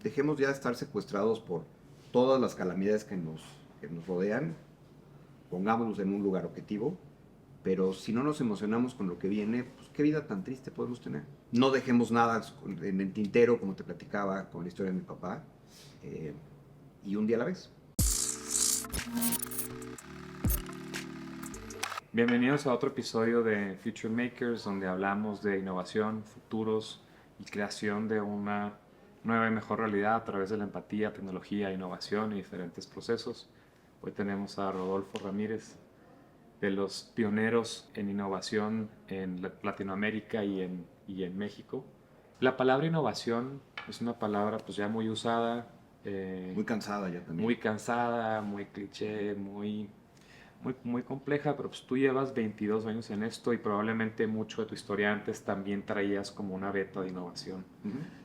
dejemos ya de estar secuestrados por todas las calamidades que nos rodean, pongámonos en un lugar objetivo, pero si no nos emocionamos con lo que viene, pues qué vida tan triste podemos tener. No dejemos nada en el tintero, como te platicaba con la historia de mi papá, eh, y un día a la vez. Bienvenidos a otro episodio de Future Makers, donde hablamos de innovación, futuros y creación de una nueva y mejor realidad a través de la empatía, tecnología, innovación y diferentes procesos. Hoy tenemos a Rodolfo Ramírez, de los pioneros en innovación en Latinoamérica y en México. La palabra innovación es una palabra pues ya muy usada, Muy cansada ya también. muy cansada, muy cliché, muy compleja, pero pues tú llevas 22 años en esto y probablemente mucho de tu historia antes también traías como una beta de innovación. Uh-huh.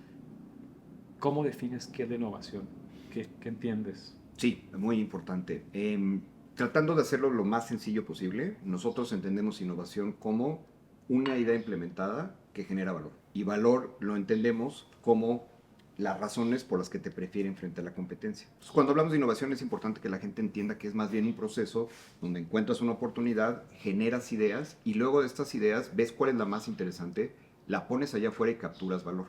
¿Cómo defines qué es la innovación? ¿Qué entiendes? Sí, muy importante. Tratando de hacerlo lo más sencillo posible, nosotros entendemos innovación como una idea implementada que genera valor. Y valor lo entendemos como las razones por las que te prefieren frente a la competencia. Entonces, cuando hablamos de innovación es importante que la gente entienda que es más bien un proceso donde encuentras una oportunidad, generas ideas y luego de estas ideas ves cuál es la más interesante, la pones allá afuera y capturas valor.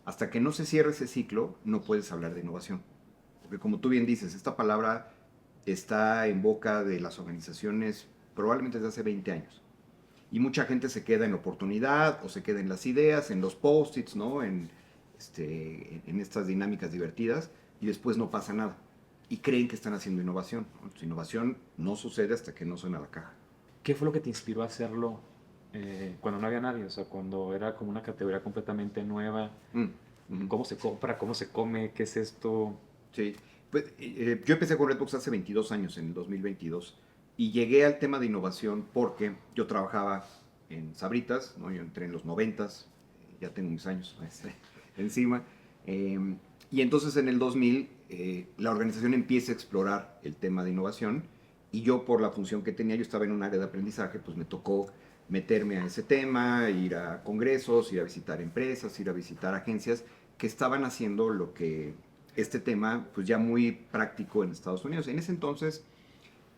Hasta que no se cierre ese ciclo, no puedes hablar de innovación. Porque como tú bien dices, esta palabra está en boca de las organizaciones probablemente desde hace 20 años. Y mucha gente se queda en la oportunidad o se queda en las ideas, en los post-its, ¿no? En estas dinámicas divertidas y después no pasa nada. Y creen que están haciendo innovación. Entonces, innovación no sucede hasta que no suena la caja. ¿Qué fue lo que te inspiró a hacerlo cuando no había nadie? O sea, cuando era como una categoría completamente nueva. Mm, ujú. ¿Cómo se compra? ¿Cómo se come? ¿Qué es esto? Sí, pues yo empecé con Redbox hace 22 años, en el 2022, y llegué al tema de innovación porque yo trabajaba en Sabritas, ¿no? Yo entré en los 90s, ya tengo mis años encima, eh, y entonces en el 2000 la organización empieza a explorar el tema de innovación, y yo por la función que tenía, yo estaba en un área de aprendizaje, pues me tocó meterme a ese tema, ir a congresos, ir a visitar empresas, ir a visitar agencias que estaban haciendo lo que este tema, pues ya muy práctico en Estados Unidos. En ese entonces,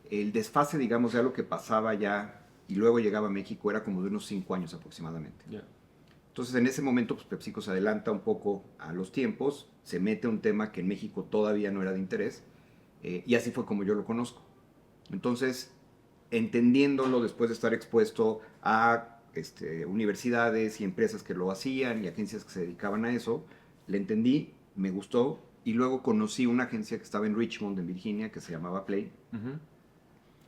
el desfase, digamos, de lo que pasaba ya y luego llegaba a México era como de unos 5 años aproximadamente. Yeah. Entonces, en ese momento, pues PepsiCo se adelanta un poco a los tiempos, se mete un tema que en México todavía no era de interés, y así fue como yo lo conozco. Entonces, entendiéndolo después de estar expuesto a universidades y empresas que lo hacían y agencias que se dedicaban a eso, le entendí, me gustó y luego conocí una agencia que estaba en Richmond, en Virginia, que se llamaba Play, Uh-huh.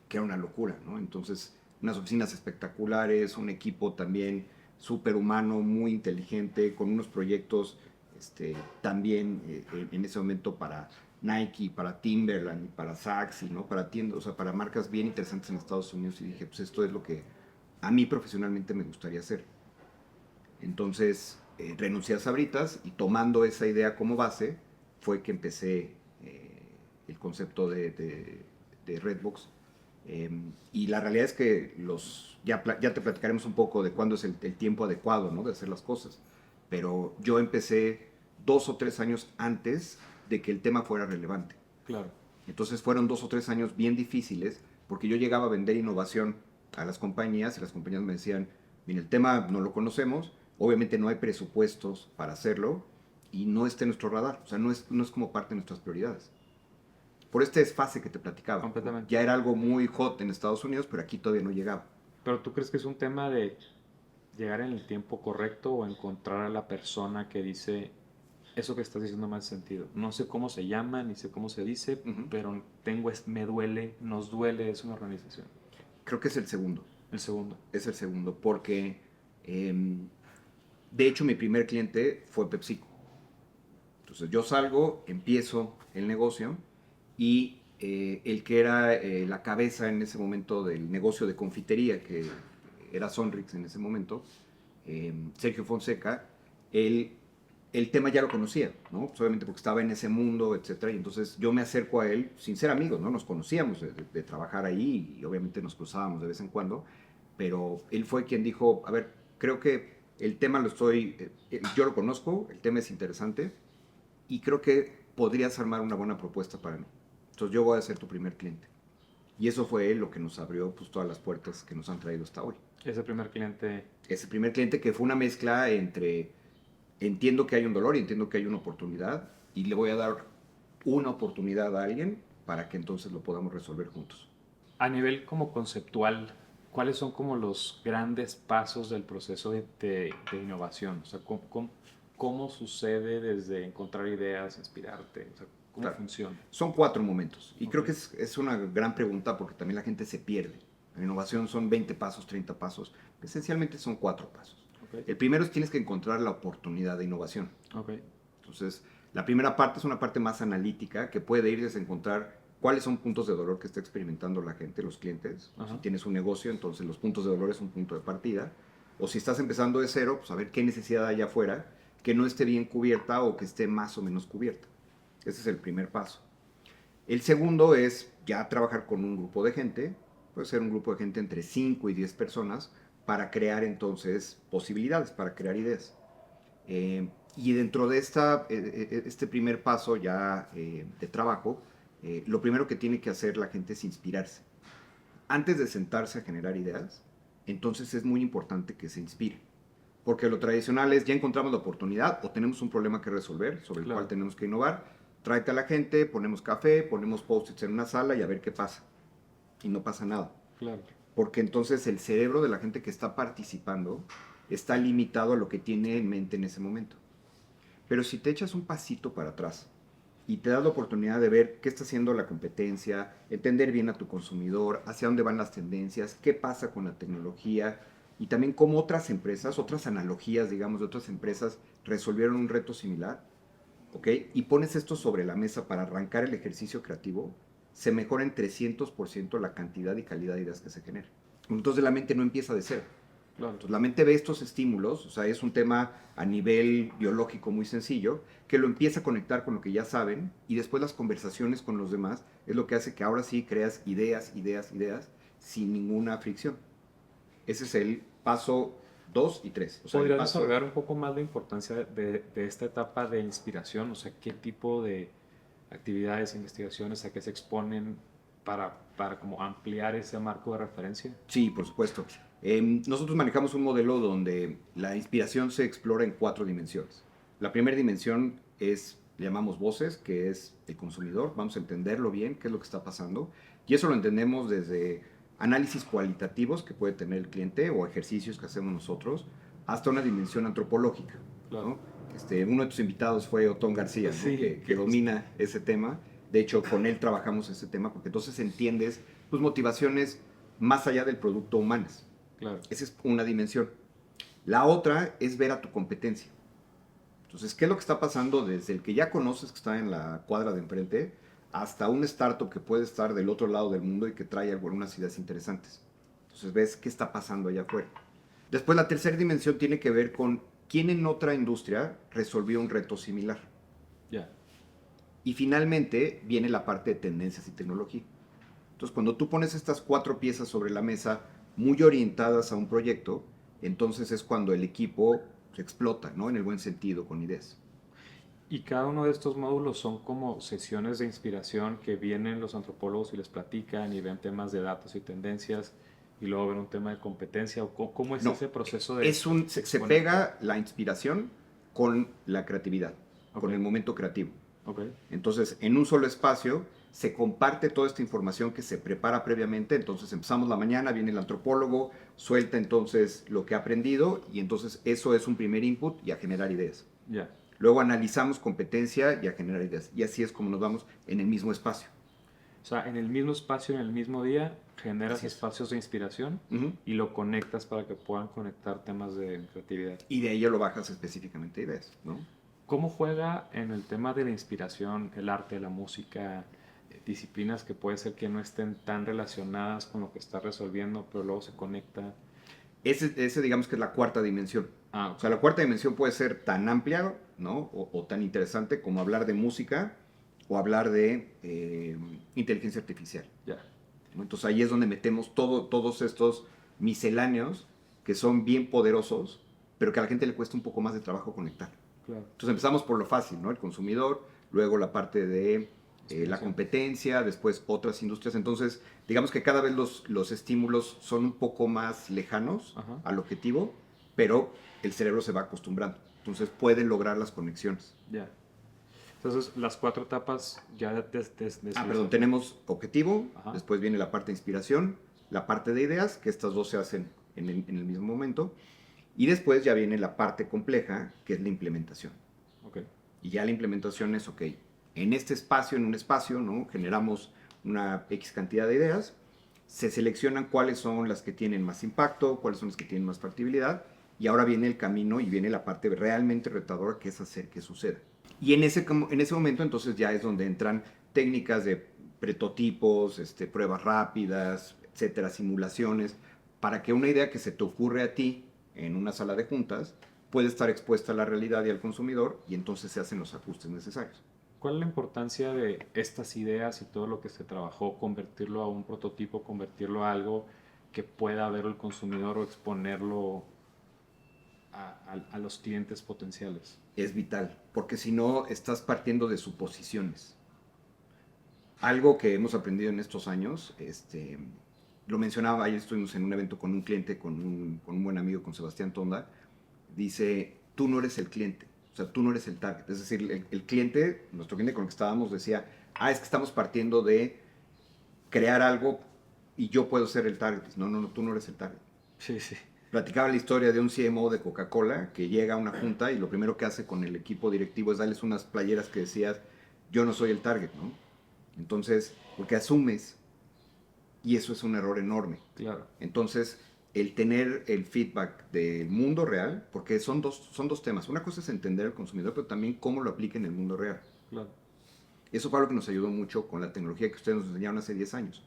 que era una locura, ¿no? Entonces, unas oficinas espectaculares, un equipo también súper humano, muy inteligente, con unos proyectos también en ese momento para Nike, para Timberland, para Saks, ¿no? Para tiendas, o sea, para marcas bien interesantes en Estados Unidos y dije, pues esto es lo que a mí profesionalmente me gustaría hacer. Entonces renuncié a Sabritas y tomando esa idea como base fue que empecé el concepto de Redbox. Y la realidad es que ya te platicaremos un poco de cuándo es el tiempo adecuado, ¿no? De hacer las cosas. Pero yo empecé 2 o 3 años antes de que el tema fuera relevante. Claro. Entonces fueron 2 o 3 años bien difíciles porque yo llegaba a vender innovación a las compañías y las compañías me decían, mira, el tema no lo conocemos, obviamente no hay presupuestos para hacerlo y no está en nuestro radar, o sea, no es como parte de nuestras prioridades. Por este desfase que te platicaba, ¿no? Completamente. Ya era algo muy hot en Estados Unidos, pero aquí todavía no llegaba. Pero ¿tú crees que es un tema de llegar en el tiempo correcto o encontrar a la persona que dice eso que estás diciendo más sentido? No sé cómo se llama, ni sé cómo se dice, Uh-huh. pero me duele, nos duele, es una organización. Creo que es el segundo, El segundo. porque de hecho mi primer cliente fue PepsiCo. Entonces yo salgo, empiezo el negocio y el que era la cabeza en ese momento del negocio de confitería, que era Sonrix en ese momento, Sergio Fonseca, él, el tema ya lo conocía, ¿no? Pues obviamente porque estaba en ese mundo, etcétera, y entonces yo me acerco a él sin ser amigos, ¿no? Nos conocíamos de trabajar ahí y obviamente nos cruzábamos de vez en cuando, pero él fue quien dijo, a ver, creo que el tema yo lo conozco, el tema es interesante, y creo que podrías armar una buena propuesta para mí. Entonces yo voy a ser tu primer cliente. Y eso fue lo que nos abrió pues, todas las puertas que nos han traído hasta hoy. Ese primer cliente. Ese primer cliente que fue una mezcla entre entiendo que hay un dolor y entiendo que hay una oportunidad y le voy a dar una oportunidad a alguien para que entonces lo podamos resolver juntos. A nivel como conceptual, ¿cuáles son como los grandes pasos del proceso de innovación? O sea, ¿cómo sucede desde encontrar ideas, inspirarte? O sea, ¿cómo Claro. funciona? Son 4 momentos y Ok. creo que es una gran pregunta porque también la gente se pierde. La innovación son 20 pasos, 30 pasos. Esencialmente son 4 pasos. Ok. El primero es tienes que encontrar la oportunidad de innovación. Ok. Entonces, la primera parte es una parte más analítica que puede ir desde encontrar cuáles son puntos de dolor que está experimentando la gente, los clientes. Ajá. Si tienes un negocio, entonces los puntos de dolor es un punto de partida. O si estás empezando de cero, pues a ver qué necesidad hay allá afuera que no esté bien cubierta o que esté más o menos cubierta. Ese es el primer paso. El segundo es ya trabajar con un grupo de gente, puede ser un grupo de gente entre 5 y 10 personas, para crear entonces posibilidades, para crear ideas. Y dentro de este primer paso ya de trabajo, lo primero que tiene que hacer la gente es inspirarse. Antes de sentarse a generar ideas, entonces es muy importante que se inspire. Porque lo tradicional es ya encontramos la oportunidad o tenemos un problema que resolver sobre el Claro. cual tenemos que innovar. Tráete a la gente, ponemos café, ponemos post-its en una sala y a ver qué pasa. Y no pasa nada. Claro. Porque entonces el cerebro de la gente que está participando está limitado a lo que tiene en mente en ese momento. Pero si te echas un pasito para atrás y te das la oportunidad de ver qué está haciendo la competencia, entender bien a tu consumidor, hacia dónde van las tendencias, qué pasa con la tecnología y también cómo otras empresas, otras analogías, digamos, de otras empresas resolvieron un reto similar, ¿ok? Y pones esto sobre la mesa para arrancar el ejercicio creativo, se mejora en 300% la cantidad y calidad de ideas que se generan. Entonces la mente no empieza de cero. Claro. Entonces, la mente ve estos estímulos, o sea, es un tema a nivel biológico muy sencillo, que lo empieza a conectar con lo que ya saben y después las conversaciones con los demás es lo que hace que ahora sí creas ideas, ideas, ideas sin ninguna fricción. Ese es el paso 2 y 3. O sea, ¿Podrías paso... desarrollar un poco más la importancia de esta etapa de inspiración? O sea, ¿qué tipo de actividades, investigaciones a qué se exponen para como ampliar ese marco de referencia? Sí, por supuesto. Nosotros manejamos un modelo donde la inspiración se explora en 4 dimensiones. La primera dimensión es, le llamamos voces, que es el consumidor. Vamos a entenderlo bien, qué es lo que está pasando. Y eso lo entendemos desde análisis cualitativos que puede tener el cliente o ejercicios que hacemos nosotros, hasta una dimensión antropológica. Claro. ¿No? Uno de tus invitados fue Otón García, ¿no? Sí, que domina ese tema. De hecho, con él trabajamos ese tema porque entonces entiendes tus motivaciones más allá del producto humanas. Claro. Esa es una dimensión. La otra es ver a tu competencia. Entonces, ¿qué es lo que está pasando desde el que ya conoces que está en la cuadra de enfrente hasta un startup que puede estar del otro lado del mundo y que trae algunas ideas interesantes? Entonces, ves qué está pasando allá afuera. Después, la tercera dimensión tiene que ver con quién en otra industria resolvió un reto similar. Ya. Y finalmente viene la parte de tendencias y tecnología. Entonces, cuando tú pones estas 4 piezas sobre la mesa muy orientadas a un proyecto, entonces es cuando el equipo se explota, ¿no? En el buen sentido, con ideas. Y cada uno de estos módulos son como sesiones de inspiración que vienen los antropólogos y les platican y ven temas de datos y tendencias y luego ven un tema de competencia. ¿O cómo es No, ese proceso de se exponer? pega la inspiración con la creatividad, Ok. con el momento creativo. Ok. Entonces, en un solo espacio se comparte toda esta información que se prepara previamente. Entonces, empezamos la mañana, viene el antropólogo, suelta entonces lo que ha aprendido y entonces eso es un primer input y a generar ideas. Ya. Luego analizamos competencia y a generar ideas. Y así es como nos vamos en el mismo espacio. O sea, en el mismo espacio, en el mismo día, generas Así es. espacios de inspiración Ujú. y lo conectas para que puedan conectar temas de creatividad. Y de ahí ya lo bajas específicamente a ideas, ¿no? ¿Cómo juega en el tema de la inspiración el arte, la música, disciplinas que puede ser que no estén tan relacionadas con lo que está resolviendo, pero luego se conecta? Ese digamos que es la cuarta dimensión. Ah, O sea, la cuarta dimensión puede ser tan amplia, ¿no? O tan interesante como hablar de música o hablar de inteligencia artificial. ya. ¿No? Entonces ahí es donde metemos todos estos misceláneos que son bien poderosos, pero que a la gente le cuesta un poco más de trabajo conectar. Claro. Entonces empezamos por lo fácil, ¿no? El consumidor, luego la parte de la Inspiración. competencia, después otras industrias. Entonces, digamos que cada vez los estímulos son un poco más lejanos Ajá. al objetivo, pero el cerebro se va acostumbrando. Entonces puede lograr las conexiones. Ya. Entonces, las 4 etapas ya Perdón, tenemos objetivo, Ajá. después viene la parte de inspiración, la parte de ideas, que estas dos se hacen en el mismo momento, y después ya viene la parte compleja, que es la implementación. Ok. Y ya la implementación es, ok, en este espacio, en un espacio, ¿no? Generamos una X cantidad de ideas, se seleccionan cuáles son las que tienen más impacto, cuáles son las que tienen más factibilidad, y ahora viene el camino y viene la parte realmente retadora, que es hacer que suceda. Y en ese momento entonces ya es donde entran técnicas de prototipos, pruebas rápidas, etcétera, simulaciones, para que una idea que se te ocurre a ti en una sala de juntas puede estar expuesta a la realidad y al consumidor, y entonces se hacen los ajustes necesarios. ¿Cuál es la importancia de estas ideas y todo lo que se trabajó, convertirlo a un prototipo, convertirlo a algo que pueda ver el consumidor o exponerlo a los clientes potenciales? Es vital, porque si no estás partiendo de suposiciones. Algo que hemos aprendido en estos años, lo mencionaba, ayer estuvimos en un evento con un cliente, con un buen amigo, con Sebastián Tonda, dice, tú no eres el cliente, o sea, tú no eres el target. Es decir, el cliente, nuestro cliente con el que estábamos decía, es que estamos partiendo de crear algo y yo puedo ser el target. No, no, no, tú no eres el target. Sí, sí. Platicaba la historia de un CMO de Coca-Cola que llega a una junta y lo primero que hace con el equipo directivo es darles unas playeras que decías, yo no soy el target, ¿no? Entonces, porque asumes, y eso es un error enorme. Claro. Entonces, el tener el feedback del mundo real, porque son dos temas. Una cosa es entender al consumidor, pero también cómo lo aplica en el mundo real. Claro. Eso fue algo que nos ayudó mucho con la tecnología que ustedes nos enseñaron hace 10 años.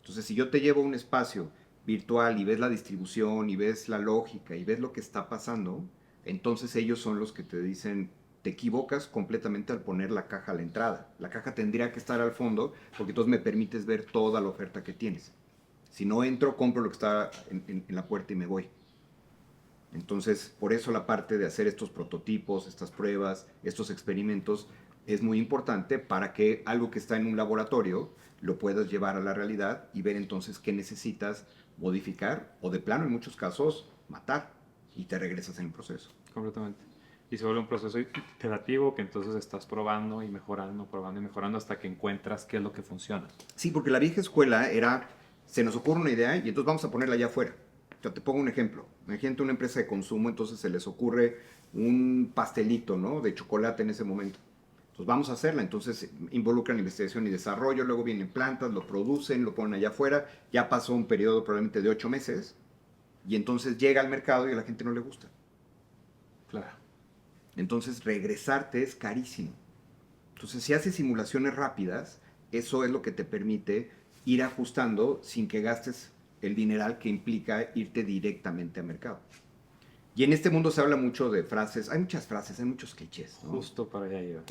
Entonces, si yo te llevo a un espacio virtual y ves la distribución y ves la lógica y ves lo que está pasando, entonces ellos son los que te dicen, te equivocas completamente al poner la caja a la entrada. La caja tendría que estar al fondo porque entonces me permites ver toda la oferta que tienes. Si no entro, compro lo que está en la puerta y me voy. Entonces, por eso la parte de hacer estos prototipos, estas pruebas, estos experimentos, es muy importante para que algo que está en un laboratorio lo puedas llevar a la realidad y ver entonces qué necesitas modificar o de plano en muchos casos matar y te regresas en el proceso. Completamente. Y se vuelve un proceso iterativo que entonces estás probando y mejorando hasta que encuentras qué es lo que funciona. Sí, porque la vieja escuela era, se nos ocurre una idea y entonces vamos a ponerla allá afuera. Yo te pongo un ejemplo. Imagínate una empresa de consumo, entonces se les ocurre un pastelito, ¿no? De chocolate en ese momento. Entonces vamos a hacerla, entonces involucran investigación y desarrollo, luego vienen plantas, lo producen, lo ponen allá afuera, ya pasó un periodo probablemente de 8 meses y entonces llega al mercado y a la gente no le gusta. Claro. Entonces regresarte es carísimo. Entonces si haces simulaciones rápidas, eso es lo que te permite ir ajustando sin que gastes el dineral que implica irte directamente al mercado. Y en este mundo se habla mucho de frases, hay muchas frases, hay muchos clichés, ¿no? Justo para allá iba.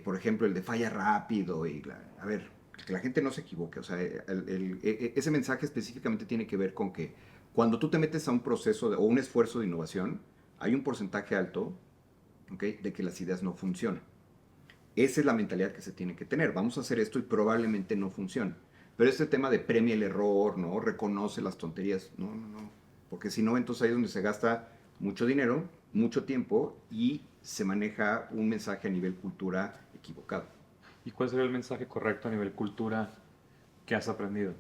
Por ejemplo, el de falla rápido y a ver, que la gente no se equivoque, o sea, ese mensaje específicamente tiene que ver con que cuando tú te metes a un proceso o un esfuerzo de innovación, hay un porcentaje alto, ¿okay?, de que las ideas no funcionan. Esa es la mentalidad que se tiene que tener. Vamos a hacer esto y probablemente no funcione. Pero este tema de premia el error, ¿no? Reconoce las tonterías. No, no, no. Porque si no, entonces ahí es donde se gasta mucho dinero, mucho tiempo y se maneja un mensaje a nivel cultura equivocado. ¿Y cuál sería el mensaje correcto a nivel cultura que has aprendido?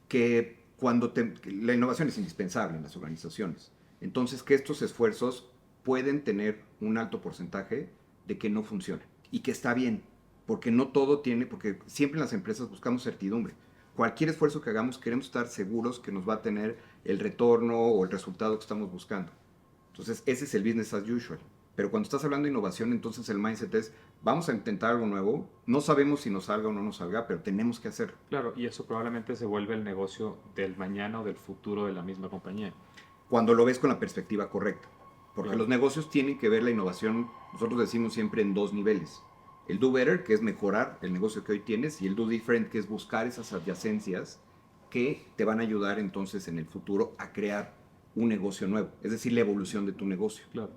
Que la innovación es indispensable en las organizaciones. Entonces, que estos esfuerzos pueden tener un alto porcentaje de que no funcionen. Y que está bien, porque no todo tiene, porque siempre en las empresas buscamos certidumbre. Cualquier esfuerzo que hagamos queremos estar seguros que nos va a tener el retorno o el resultado que estamos buscando. Entonces, ese es el business as usual. Pero cuando estás hablando de innovación, entonces el mindset es, vamos a intentar algo nuevo, no sabemos si nos salga o no nos salga, pero tenemos que hacerlo. Claro, y eso probablemente se vuelve el negocio del mañana o del futuro de la misma compañía. Cuando lo ves con la perspectiva correcta. Porque Claro. los negocios tienen que ver la innovación, nosotros decimos siempre en dos niveles. El do better, que es mejorar el negocio que hoy tienes, y el do different, que es buscar esas adyacencias que te van a ayudar entonces en el futuro a crear un negocio nuevo, es decir, la evolución de tu negocio. Claro.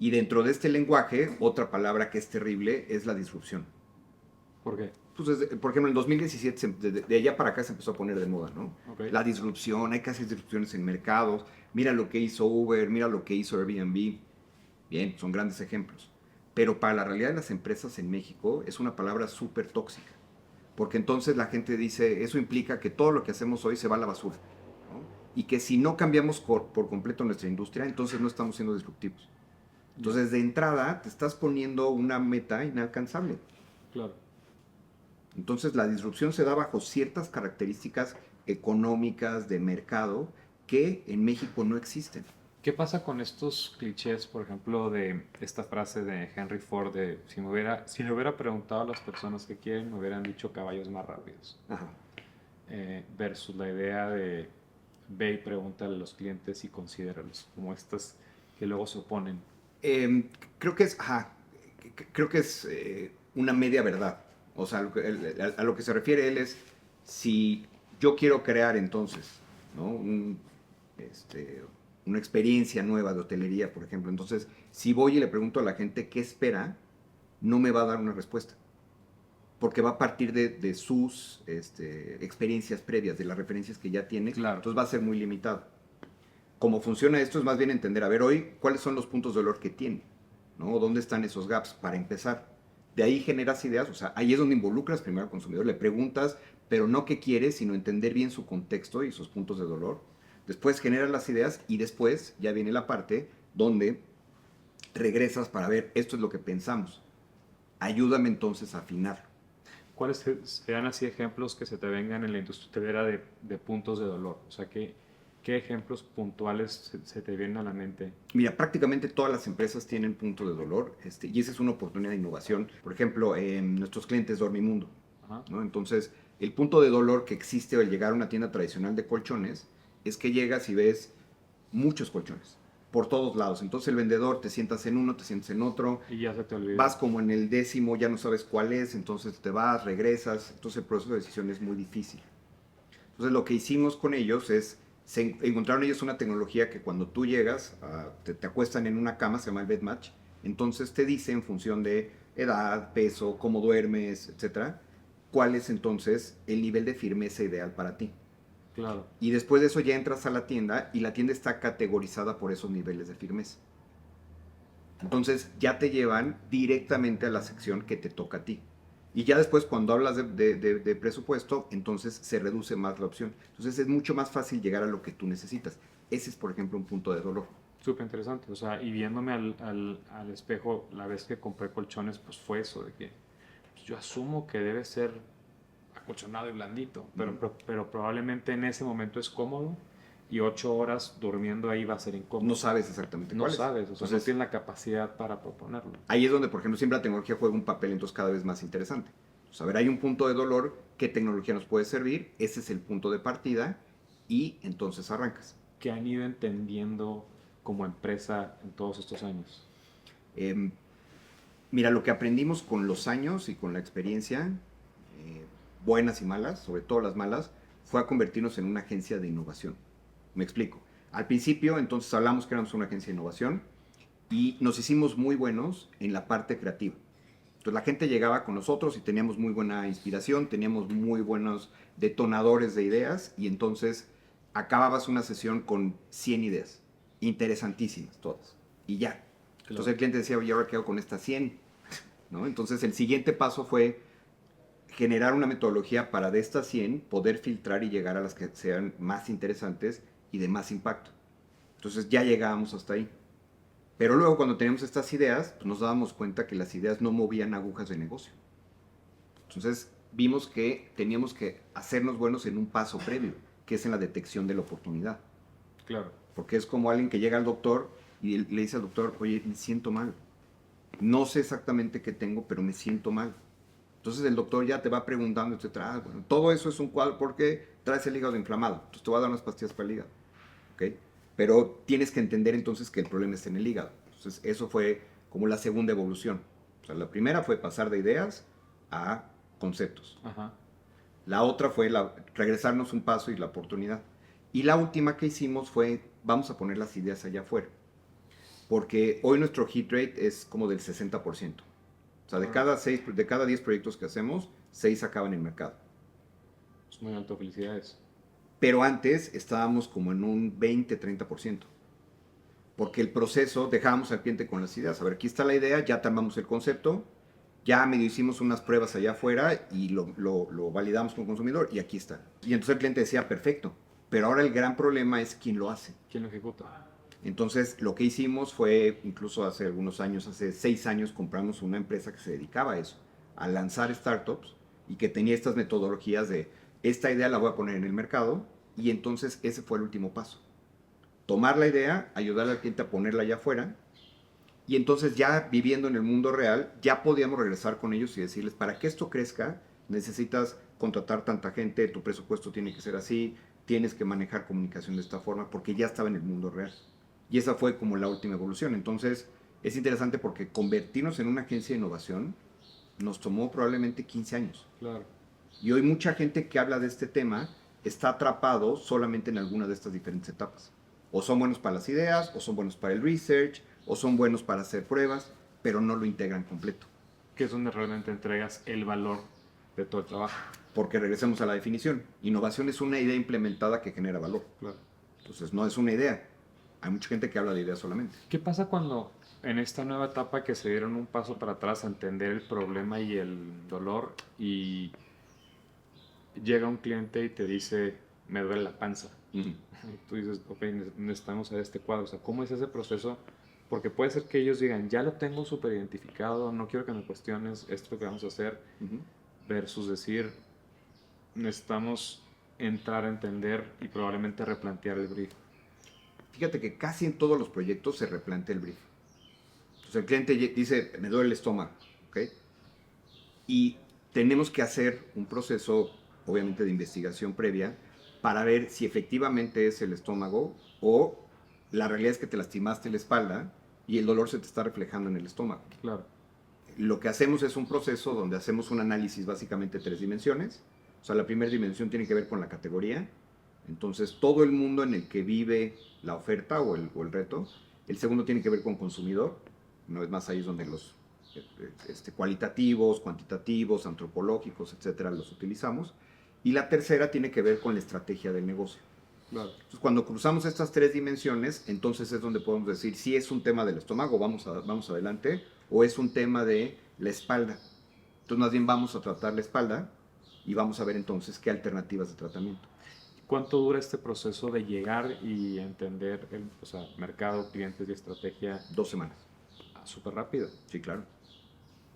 Y dentro de este lenguaje, otra palabra que es terrible es la disrupción. ¿Por qué? Pues por ejemplo, en 2017, de allá para acá se empezó a poner de moda, ¿no? Ok. La disrupción, hay que hacer disrupciones en mercados. Mira lo que hizo Uber, mira lo que hizo Airbnb. Bien, son grandes ejemplos. Pero para la realidad de las empresas en México es una palabra súper tóxica. Porque entonces la gente dice, eso implica que todo lo que hacemos hoy se va a la basura, ¿no? Y que si no cambiamos por completo nuestra industria, entonces no estamos siendo disruptivos. Entonces, de entrada, te estás poniendo una meta inalcanzable. Claro. Entonces, la disrupción se da bajo ciertas características económicas de mercado que en México no existen. ¿Qué pasa con estos clichés, por ejemplo, de esta frase de Henry Ford de si le hubiera preguntado a las personas que quieren, me hubieran dicho caballos más rápidos? Ajá. Versus la idea de ve y pregúntale a los clientes y considéralos, como estas que luego se oponen. Eh, creo que es, ajá, creo que es una media verdad. O sea, a lo que se refiere él es, si yo quiero crear entonces, ¿no? Una experiencia nueva de hotelería, por ejemplo, entonces, si voy y le pregunto a la gente qué espera, no me va a dar una respuesta. Porque va a partir de sus experiencias previas, de las referencias que ya tiene, Claro. entonces va a ser muy limitado. Cómo funciona esto es más bien entender, a ver, hoy, ¿cuáles son los puntos de dolor que tiene? ¿No? ¿Dónde están esos gaps para empezar? De ahí generas ideas, o sea, ahí es donde involucras primero al consumidor, le preguntas, pero no qué quiere, sino entender bien su contexto y sus puntos de dolor. Después generas las ideas y después ya viene la parte donde regresas para ver, esto es lo que pensamos. Ayúdame entonces a afinarlo. ¿Cuáles serían así ejemplos que se te vengan en la industria hotelera de puntos de dolor? O sea, ¿qué ejemplos puntuales se te vienen a la mente? Mira, prácticamente todas las empresas tienen punto de dolor, y esa es una oportunidad de innovación. Por ejemplo, nuestros clientes Dormimundo, Ajá. ¿no? Entonces, el punto de dolor que existe al llegar a una tienda tradicional de colchones es que llegas y ves muchos colchones por todos lados. Entonces el vendedor, te sientas en uno, te sientas en otro, Y ya se te olvidó. vas como en el décimo, ya no sabes cuál es, entonces te vas, regresas, entonces el proceso de decisión es muy difícil. Entonces lo que hicimos con ellos es, se encontraron ellos una tecnología que cuando tú llegas, te acuestan en una cama, se llama el bed match, entonces te dice en función de edad, peso, cómo duermes, etcétera, cuál es entonces el nivel de firmeza ideal para ti. Claro. Y después de eso ya entras a la tienda y la tienda está categorizada por esos niveles de firmeza. Entonces ya te llevan directamente a la sección que te toca a ti. Y ya después cuando hablas de presupuesto, entonces se reduce más la opción. Entonces es mucho más fácil llegar a lo que tú necesitas. Ese es, por ejemplo, un punto de dolor. Súper interesante. O sea, y viéndome al espejo, la vez que compré colchones, pues fue eso, de que pues, yo asumo que debe ser acolchonado y blandito, pero probablemente en ese momento es cómodo y 8 horas durmiendo ahí va a ser incómodo. No sabes exactamente No cuál es. sabes, o sea, Entonces, no tienes la capacidad para proponerlo. ahí es donde, por ejemplo, siempre la tecnología juega un papel entonces cada vez más interesante. Entonces, a ver, hay un punto de dolor, ¿qué tecnología nos puede servir? Ese es el punto de partida y entonces arrancas. ¿Qué han ido entendiendo como empresa en todos estos años? Eh, Mira, lo que aprendimos con los años y con la experiencia, buenas y malas, sobre todo las malas, fue a convertirnos en una agencia de innovación. Me explico. Al principio, entonces hablamos que éramos una agencia de innovación y nos hicimos muy buenos en la parte creativa. Entonces la gente llegaba con nosotros y teníamos muy buena inspiración, teníamos muy buenos detonadores de ideas y entonces acababas una sesión con 100 ideas, interesantísimas todas, y ya. Claro. Entonces el cliente decía, oye, ahora quedo con estas 100, ¿no? Entonces el siguiente paso fue generar una metodología para de estas 100 poder filtrar y llegar a las que sean más interesantes y de más impacto. Entonces ya llegábamos hasta ahí. Pero luego cuando teníamos estas ideas, pues nos dábamos cuenta que las ideas no movían agujas de negocio. Entonces vimos que teníamos que hacernos buenos en un paso previo, que es en la detección de la oportunidad. Claro. Porque es como alguien que llega al doctor y le dice al doctor, oye, me siento mal. No sé exactamente qué tengo, pero me siento mal. Entonces el doctor ya te va preguntando, etcétera. Bueno, todo eso es un cuadro porque traes el hígado inflamado. Entonces te va a dar unas pastillas para el hígado. ¿Okay? Pero tienes que entender entonces que el problema está en el hígado. Entonces eso fue como la segunda evolución. O sea, la primera fue pasar de ideas a conceptos. Ajá. La otra fue regresarnos un paso y la oportunidad. Y la última que hicimos fue, vamos a poner las ideas allá afuera. porque hoy nuestro hit rate es como del 60%. O sea, de cada 10 proyectos que hacemos, 6 acaban en mercado. Es muy alto, felicidades. Pero antes estábamos como en un 20-30%. Porque el proceso, dejábamos al cliente con las ideas. A ver, aquí está la idea, ya tomamos el concepto, ya medio hicimos unas pruebas allá afuera y lo validamos con el consumidor y aquí está. Y entonces el cliente decía, perfecto. Pero ahora el gran problema es quién lo hace. ¿Quién lo ejecuta? Entonces lo que hicimos fue, incluso hace algunos años, hace 6 años, compramos una empresa que se dedicaba a eso, a lanzar startups y que tenía estas metodologías de, esta idea la voy a poner en el mercado y entonces ese fue el último paso. Tomar la idea, ayudarle al cliente a ponerla allá afuera y entonces ya viviendo en el mundo real, ya podíamos regresar con ellos y decirles, para que esto crezca, necesitas contratar tanta gente, tu presupuesto tiene que ser así, tienes que manejar comunicación de esta forma, porque ya estaba en el mundo real. Y esa fue como la última evolución. Entonces, es interesante porque convertirnos en una agencia de innovación nos tomó probablemente 15 años. Claro. Y hoy mucha gente que habla de este tema está atrapado solamente en alguna de estas diferentes etapas. O son buenos para las ideas, o son buenos para el research, o son buenos para hacer pruebas, pero no lo integran completo. Que es donde realmente entregas el valor de todo el trabajo. Porque regresemos a la definición. Innovación es una idea implementada que genera valor. Claro. Entonces no es una idea. Hay mucha gente que habla de ideas solamente. ¿Qué pasa cuando en esta nueva etapa que se dieron un paso para atrás a entender el problema y el dolor y llega un cliente y te dice, me duele la panza? Uh-huh. Y tú dices, ok, necesitamos este cuadro. O sea, ¿cómo es ese proceso? Porque puede ser que ellos digan, ya lo tengo súper identificado, no quiero que me cuestiones, esto es lo que vamos a hacer, versus decir, necesitamos entrar a entender y probablemente replantear el brief. Fíjate que casi en todos los proyectos se replantea el brief. Entonces el cliente dice, me duele el estómago, ¿ok? Y tenemos que hacer un proceso, obviamente, de investigación previa para ver si efectivamente es el estómago o la realidad es que te lastimaste la espalda y el dolor se te está reflejando en el estómago. Claro. Lo que hacemos es un proceso donde hacemos un análisis básicamente de 3 dimensiones. O sea, la primera dimensión tiene que ver con la categoría. Entonces, todo el mundo en el que vive la oferta o el reto. El segundo tiene que ver con consumidor. Una vez más, ahí es donde los cualitativos, cuantitativos, antropológicos, etcétera, los utilizamos. Y la tercera tiene que ver con la estrategia del negocio. Claro. Entonces, cuando cruzamos estas 3 dimensiones, entonces es donde podemos decir si es un tema del estómago, vamos adelante, o es un tema de la espalda. Entonces, más bien vamos a tratar la espalda y vamos a ver entonces qué alternativas de tratamiento. ¿Cuánto dura este proceso de llegar y entender el mercado, clientes y estrategia? 2 semanas. Súper rápido. Sí, claro.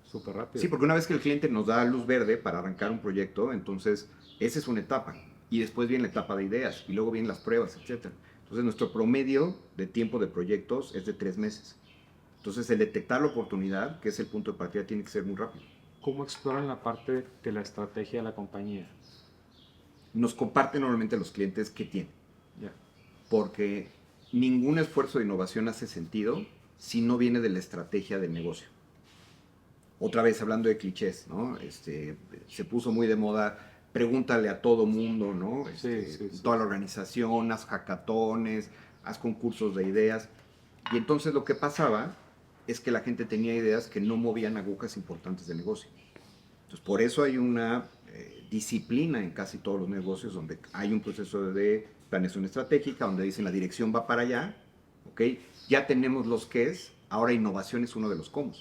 Súper rápido. Sí, porque una vez que el cliente nos da luz verde para arrancar un proyecto, entonces esa es una etapa. Y después viene la etapa de ideas, y luego vienen las pruebas, etc. Entonces nuestro promedio de tiempo de proyectos es de 3 meses. Entonces el detectar la oportunidad, que es el punto de partida, tiene que ser muy rápido. ¿Cómo exploran la parte de la estrategia de la compañía? Nos comparten normalmente los clientes qué tienen. Yeah. Porque ningún esfuerzo de innovación hace sentido si no viene de la estrategia del negocio. Otra vez hablando de clichés, ¿no? Se puso muy de moda, pregúntale a todo mundo, ¿no? Sí. Toda la organización, haz hackatones, haz concursos de ideas. Y entonces lo que pasaba es que la gente tenía ideas que no movían agujas importantes de negocio. Entonces por eso hay una disciplina en casi todos los negocios donde hay un proceso de planeación estratégica, donde dicen la dirección va para allá, ¿ok? Ya tenemos los qués, ahora innovación es uno de los cómo.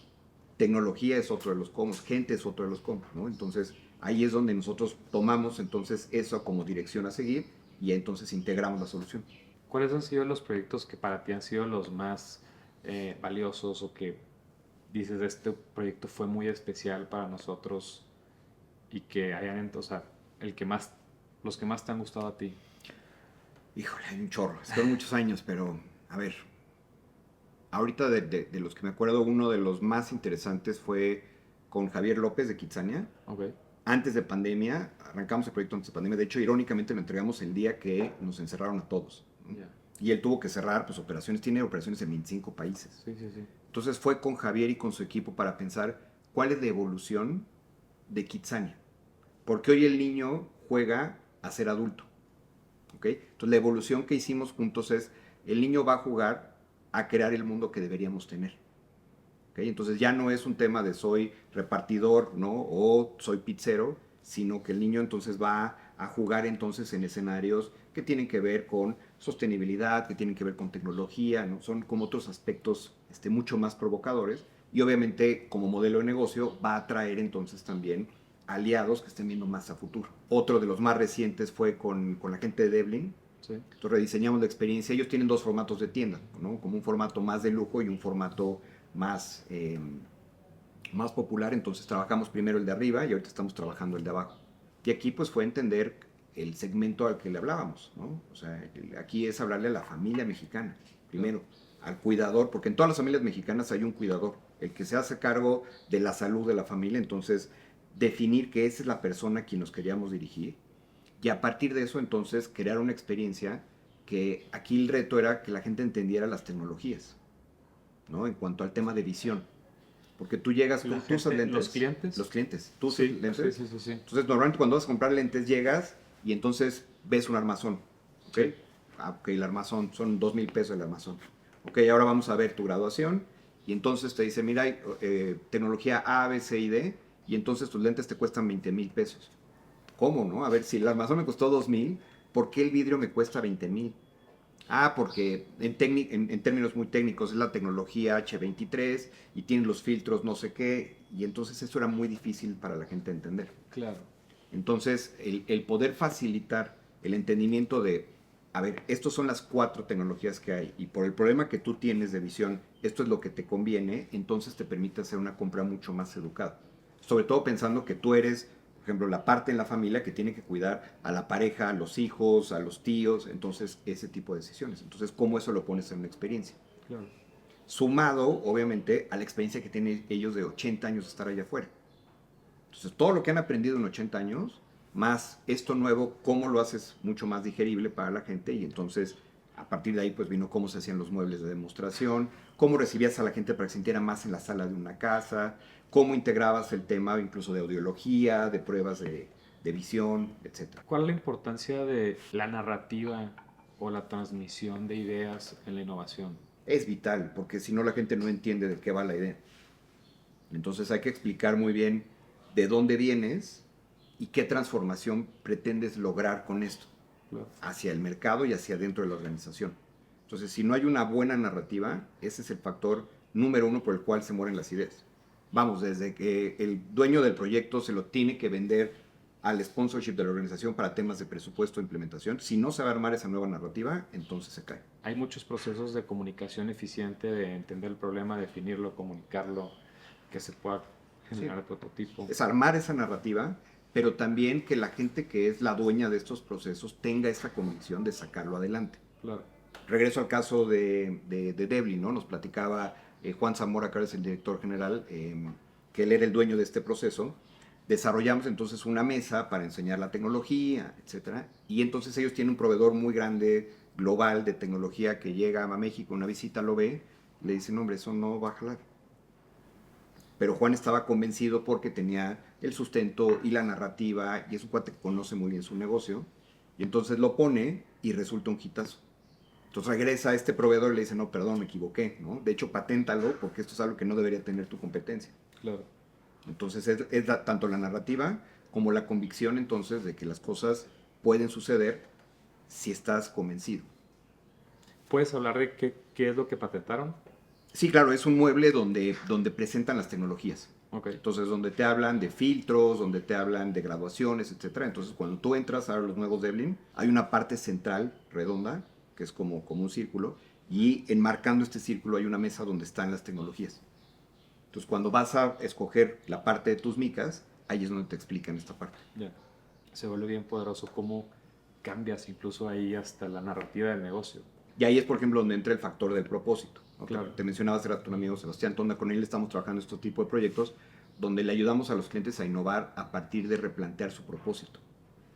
Tecnología es otro de los cómo, gente es otro de los cómo, ¿no? Entonces ahí es donde nosotros tomamos entonces eso como dirección a seguir y entonces integramos la solución. ¿Cuáles han sido los proyectos que para ti han sido los más valiosos o que dices este proyecto fue muy especial para nosotros y que hayan, los que más te han gustado a ti? Híjole, hay un chorro, fueron muchos años, pero a ver, ahorita de los que me acuerdo, uno de los más interesantes fue con Javier López de Kitsania. Okay. Antes de pandemia, arrancamos el proyecto antes de pandemia. De hecho, irónicamente lo entregamos el día que nos encerraron a todos, ¿no? Yeah. Y él tuvo que cerrar, pues tiene operaciones en 25 países. Sí. Entonces fue con Javier y con su equipo para pensar cuál es la evolución de Kitsania. Porque hoy el niño juega a ser adulto, ¿ok? Entonces la evolución que hicimos juntos es, el niño va a jugar a crear el mundo que deberíamos tener. ¿Okay? Entonces ya no es un tema de soy repartidor, ¿no? O soy pizzero, sino que el niño entonces va a jugar entonces en escenarios que tienen que ver con sostenibilidad, que tienen que ver con tecnología, ¿no? Son como otros aspectos mucho más provocadores y obviamente como modelo de negocio va a atraer entonces también aliados que estén viendo más a futuro. Otro de los más recientes fue con la gente de Devlin. Sí. Entonces rediseñamos la experiencia. Ellos tienen dos formatos de tienda, ¿no? Como un formato más de lujo y un formato más, más popular. Entonces trabajamos primero el de arriba y ahorita estamos trabajando el de abajo. Y aquí pues fue entender el segmento al que le hablábamos, ¿no? O sea, aquí es hablarle a la familia mexicana, primero, al cuidador, porque en todas las familias mexicanas hay un cuidador, el que se hace cargo de la salud de la familia. Entonces definir que esa es la persona a quien nos queríamos dirigir y a partir de eso entonces crear una experiencia que aquí el reto era que la gente entendiera las tecnologías, ¿no? En cuanto al tema de visión. Porque tú llegas, tú usas lentes. ¿Los clientes? Los clientes. ¿Tú usas Sí, lentes? sí. Entonces normalmente cuando vas a comprar lentes llegas y entonces ves un armazón. ¿Ok? Sí. Ok, el armazón, son 2,000 pesos el armazón. Ok, ahora vamos a ver tu graduación y entonces te dice, mira, hay, tecnología A, B, C y D y entonces tus lentes te cuestan 20,000 pesos. ¿Cómo, no? A ver, si el armazón me costó 2,000, ¿por qué el vidrio me cuesta 20,000? Ah, porque en términos muy técnicos es la tecnología H23 y tiene los filtros no sé qué, y entonces eso era muy difícil para la gente entender. Claro. Entonces, el poder facilitar el entendimiento de, a ver, estas son las 4 tecnologías que hay, y por el problema que tú tienes de visión, esto es lo que te conviene, entonces te permite hacer una compra mucho más educada. Sobre todo pensando que tú eres, por ejemplo, la parte en la familia que tiene que cuidar a la pareja, a los hijos, a los tíos, entonces ese tipo de decisiones. Entonces, ¿cómo eso lo pones en una experiencia? Claro. Sumado, obviamente, a la experiencia que tienen ellos de 80 años de estar allá afuera. Entonces, todo lo que han aprendido en 80 años, más esto nuevo, cómo lo haces mucho más digerible para la gente. Y entonces, a partir de ahí, pues vino cómo se hacían los muebles de demostración, cómo recibías a la gente para que se sintiera más en la sala de una casa, cómo integrabas el tema incluso de audiología, de pruebas de visión, etc. ¿Cuál es la importancia de la narrativa o la transmisión de ideas en la innovación? Es vital, porque si no la gente no entiende de qué va la idea. Entonces hay que explicar muy bien de dónde vienes y qué transformación pretendes lograr con esto, Claro. hacia el mercado y hacia dentro de la organización. Entonces, si no hay una buena narrativa, ese es el factor número 1 por el cual se mueren las ideas. Vamos, desde que el dueño del proyecto se lo tiene que vender al sponsorship de la organización para temas de presupuesto e implementación. Si no sabe armar esa nueva narrativa, entonces se cae. Hay muchos procesos de comunicación eficiente, de entender el problema, definirlo, comunicarlo, que se pueda generar el prototipo. Es armar esa narrativa, pero también que la gente que es la dueña de estos procesos tenga esa convicción de sacarlo adelante. Claro. Regreso al caso de Devlin, ¿no? Nos platicaba Juan Zamora, que ahora es el director general, que él era el dueño de este proceso. Desarrollamos entonces una mesa para enseñar la tecnología, etcétera. Y entonces ellos tienen un proveedor muy grande, global, de tecnología que llega a México, una visita lo ve, le dicen, hombre, eso no va a jalar. Pero Juan estaba convencido porque tenía el sustento y la narrativa, y es un cuate que conoce muy bien su negocio, y entonces lo pone y resulta un hitazo. Entonces regresa a este proveedor y le dice, no, perdón, me equivoqué, ¿no? De hecho, paténtalo porque esto es algo que no debería tener tu competencia. Claro. Entonces es tanto la narrativa como la convicción entonces de que las cosas pueden suceder si estás convencido. ¿Puedes hablar de qué es lo que patentaron? Sí, claro, es un mueble donde presentan las tecnologías. Ok. Entonces, donde te hablan de filtros, donde te hablan de graduaciones, etc. Entonces, cuando tú entras a los nuevos Devlin, hay una parte central redonda, que es como un círculo, y enmarcando este círculo hay una mesa donde están las tecnologías. Entonces, cuando vas a escoger la parte de tus micas, ahí es donde te explican esta parte. Ya. Se vuelve bien poderoso cómo cambias incluso ahí hasta la narrativa del negocio. Y ahí es, por ejemplo, donde entra el factor del propósito, ¿no? Claro. Te mencionaba hace rato un amigo, Sebastián Tonda, con él estamos trabajando este tipo de proyectos donde le ayudamos a los clientes a innovar a partir de replantear su propósito.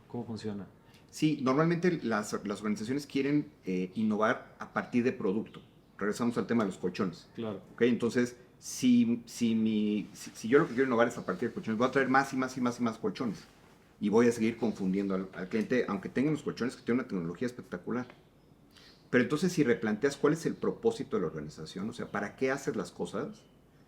¿Cómo funciona? Sí, normalmente las organizaciones quieren innovar a partir de producto. Regresamos al tema de los colchones. Claro. ¿Okay? Entonces, si yo lo que quiero innovar es a partir de colchones, voy a traer más y más y más y más colchones. Y voy a seguir confundiendo al cliente, aunque tengan los colchones que tienen una tecnología espectacular. Pero entonces si replanteas cuál es el propósito de la organización, o sea, ¿para qué haces las cosas?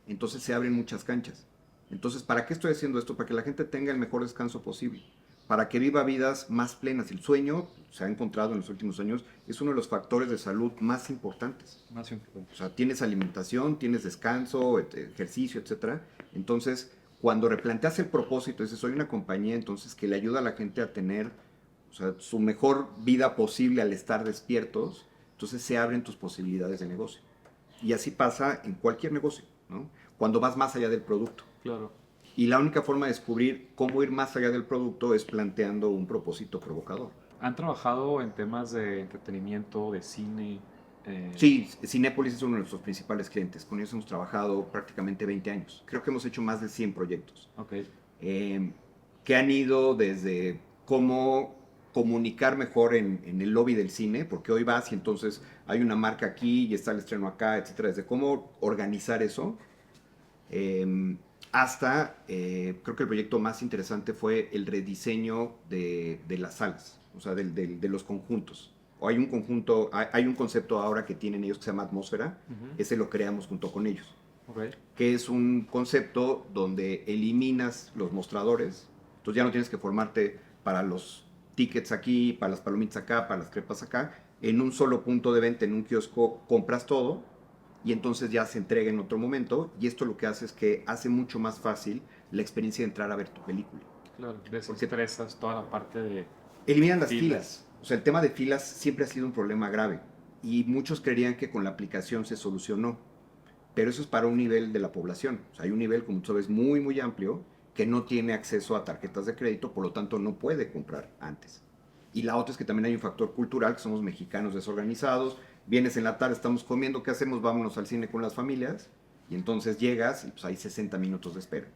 Entonces se abren muchas canchas. Entonces, ¿para qué estoy haciendo esto? Para que la gente tenga el mejor descanso posible, para que viva vidas más plenas. El sueño, se ha encontrado en los últimos años, es uno de los factores de salud más importantes. Más importante. O sea, tienes alimentación, tienes descanso, ejercicio, etcétera. Entonces, cuando replanteas el propósito, dices, soy una compañía entonces que le ayuda a la gente a tener, o sea, su mejor vida posible al estar despiertos, entonces se abren tus posibilidades de negocio. Y así pasa en cualquier negocio, ¿no? Cuando vas más allá del producto. Claro. Y la única forma de descubrir cómo ir más allá del producto es planteando un propósito provocador. ¿Han trabajado en temas de entretenimiento, de cine? Sí, Cinépolis es uno de nuestros principales clientes. Con ellos hemos trabajado prácticamente 20 años. Creo que hemos hecho más de 100 proyectos. Ok. Que han ido desde cómo comunicar mejor en el lobby del cine, porque hoy vas y entonces hay una marca aquí y está el estreno acá, etcétera. Desde cómo organizar eso hasta, creo que el proyecto más interesante fue el rediseño de las salas, o sea, de los conjuntos. O hay un conjunto, hay un concepto ahora que tienen ellos que se llama Atmósfera, ese lo creamos junto con ellos. Okay. Que es un concepto donde eliminas los mostradores, entonces ya no tienes que formarte para los tickets aquí, para las palomitas acá, para las crepas acá, en un solo punto de venta, en un kiosco, compras todo y entonces ya se entrega en otro momento, y esto lo que hace es que hace mucho más fácil la experiencia de entrar a ver tu película. Claro, desestresas toda la parte de eliminan las filas. O sea, el tema de filas siempre ha sido un problema grave y muchos creerían que con la aplicación se solucionó, pero eso es para un nivel de la población. O sea, hay un nivel, como tú sabes, muy, muy amplio que no tiene acceso a tarjetas de crédito, por lo tanto no puede comprar antes. Y la otra es que también hay un factor cultural, que somos mexicanos desorganizados, vienes en la tarde, estamos comiendo, ¿qué hacemos? Vámonos al cine con las familias, y entonces llegas y pues hay 60 minutos de espera.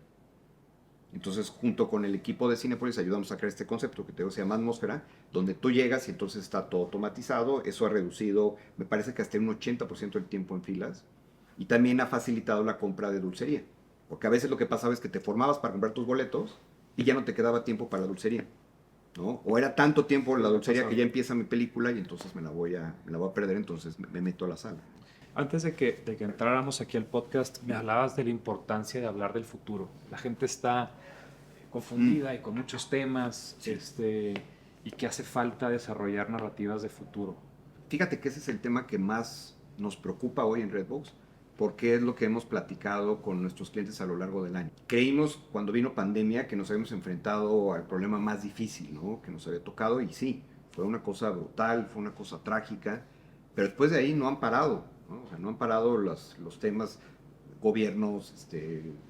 Entonces, junto con el equipo de Cinépolis ayudamos a crear este concepto que te digo, se llama Atmósfera, donde tú llegas y entonces está todo automatizado. Eso ha reducido, me parece que hasta un 80% del tiempo en filas. Y también ha facilitado la compra de dulcería. Porque a veces lo que pasaba es que te formabas para comprar tus boletos y ya no te quedaba tiempo para la dulcería, ¿no? O era tanto tiempo la dulcería que ya empieza mi película y entonces me la voy a perder, entonces me meto a la sala. Antes de que entráramos aquí al podcast, me hablabas de la importancia de hablar del futuro. La gente está confundida y con muchos temas, Sí. Y que hace falta desarrollar narrativas de futuro. Fíjate que ese es el tema que más nos preocupa hoy en Redbox, porque es lo que hemos platicado con nuestros clientes a lo largo del año. Creímos cuando vino pandemia que nos habíamos enfrentado al problema más difícil, ¿no? Que nos había tocado, y sí, fue una cosa brutal, fue una cosa trágica, pero después de ahí no han parado, ¿no? O sea, no han parado los temas, gobiernos,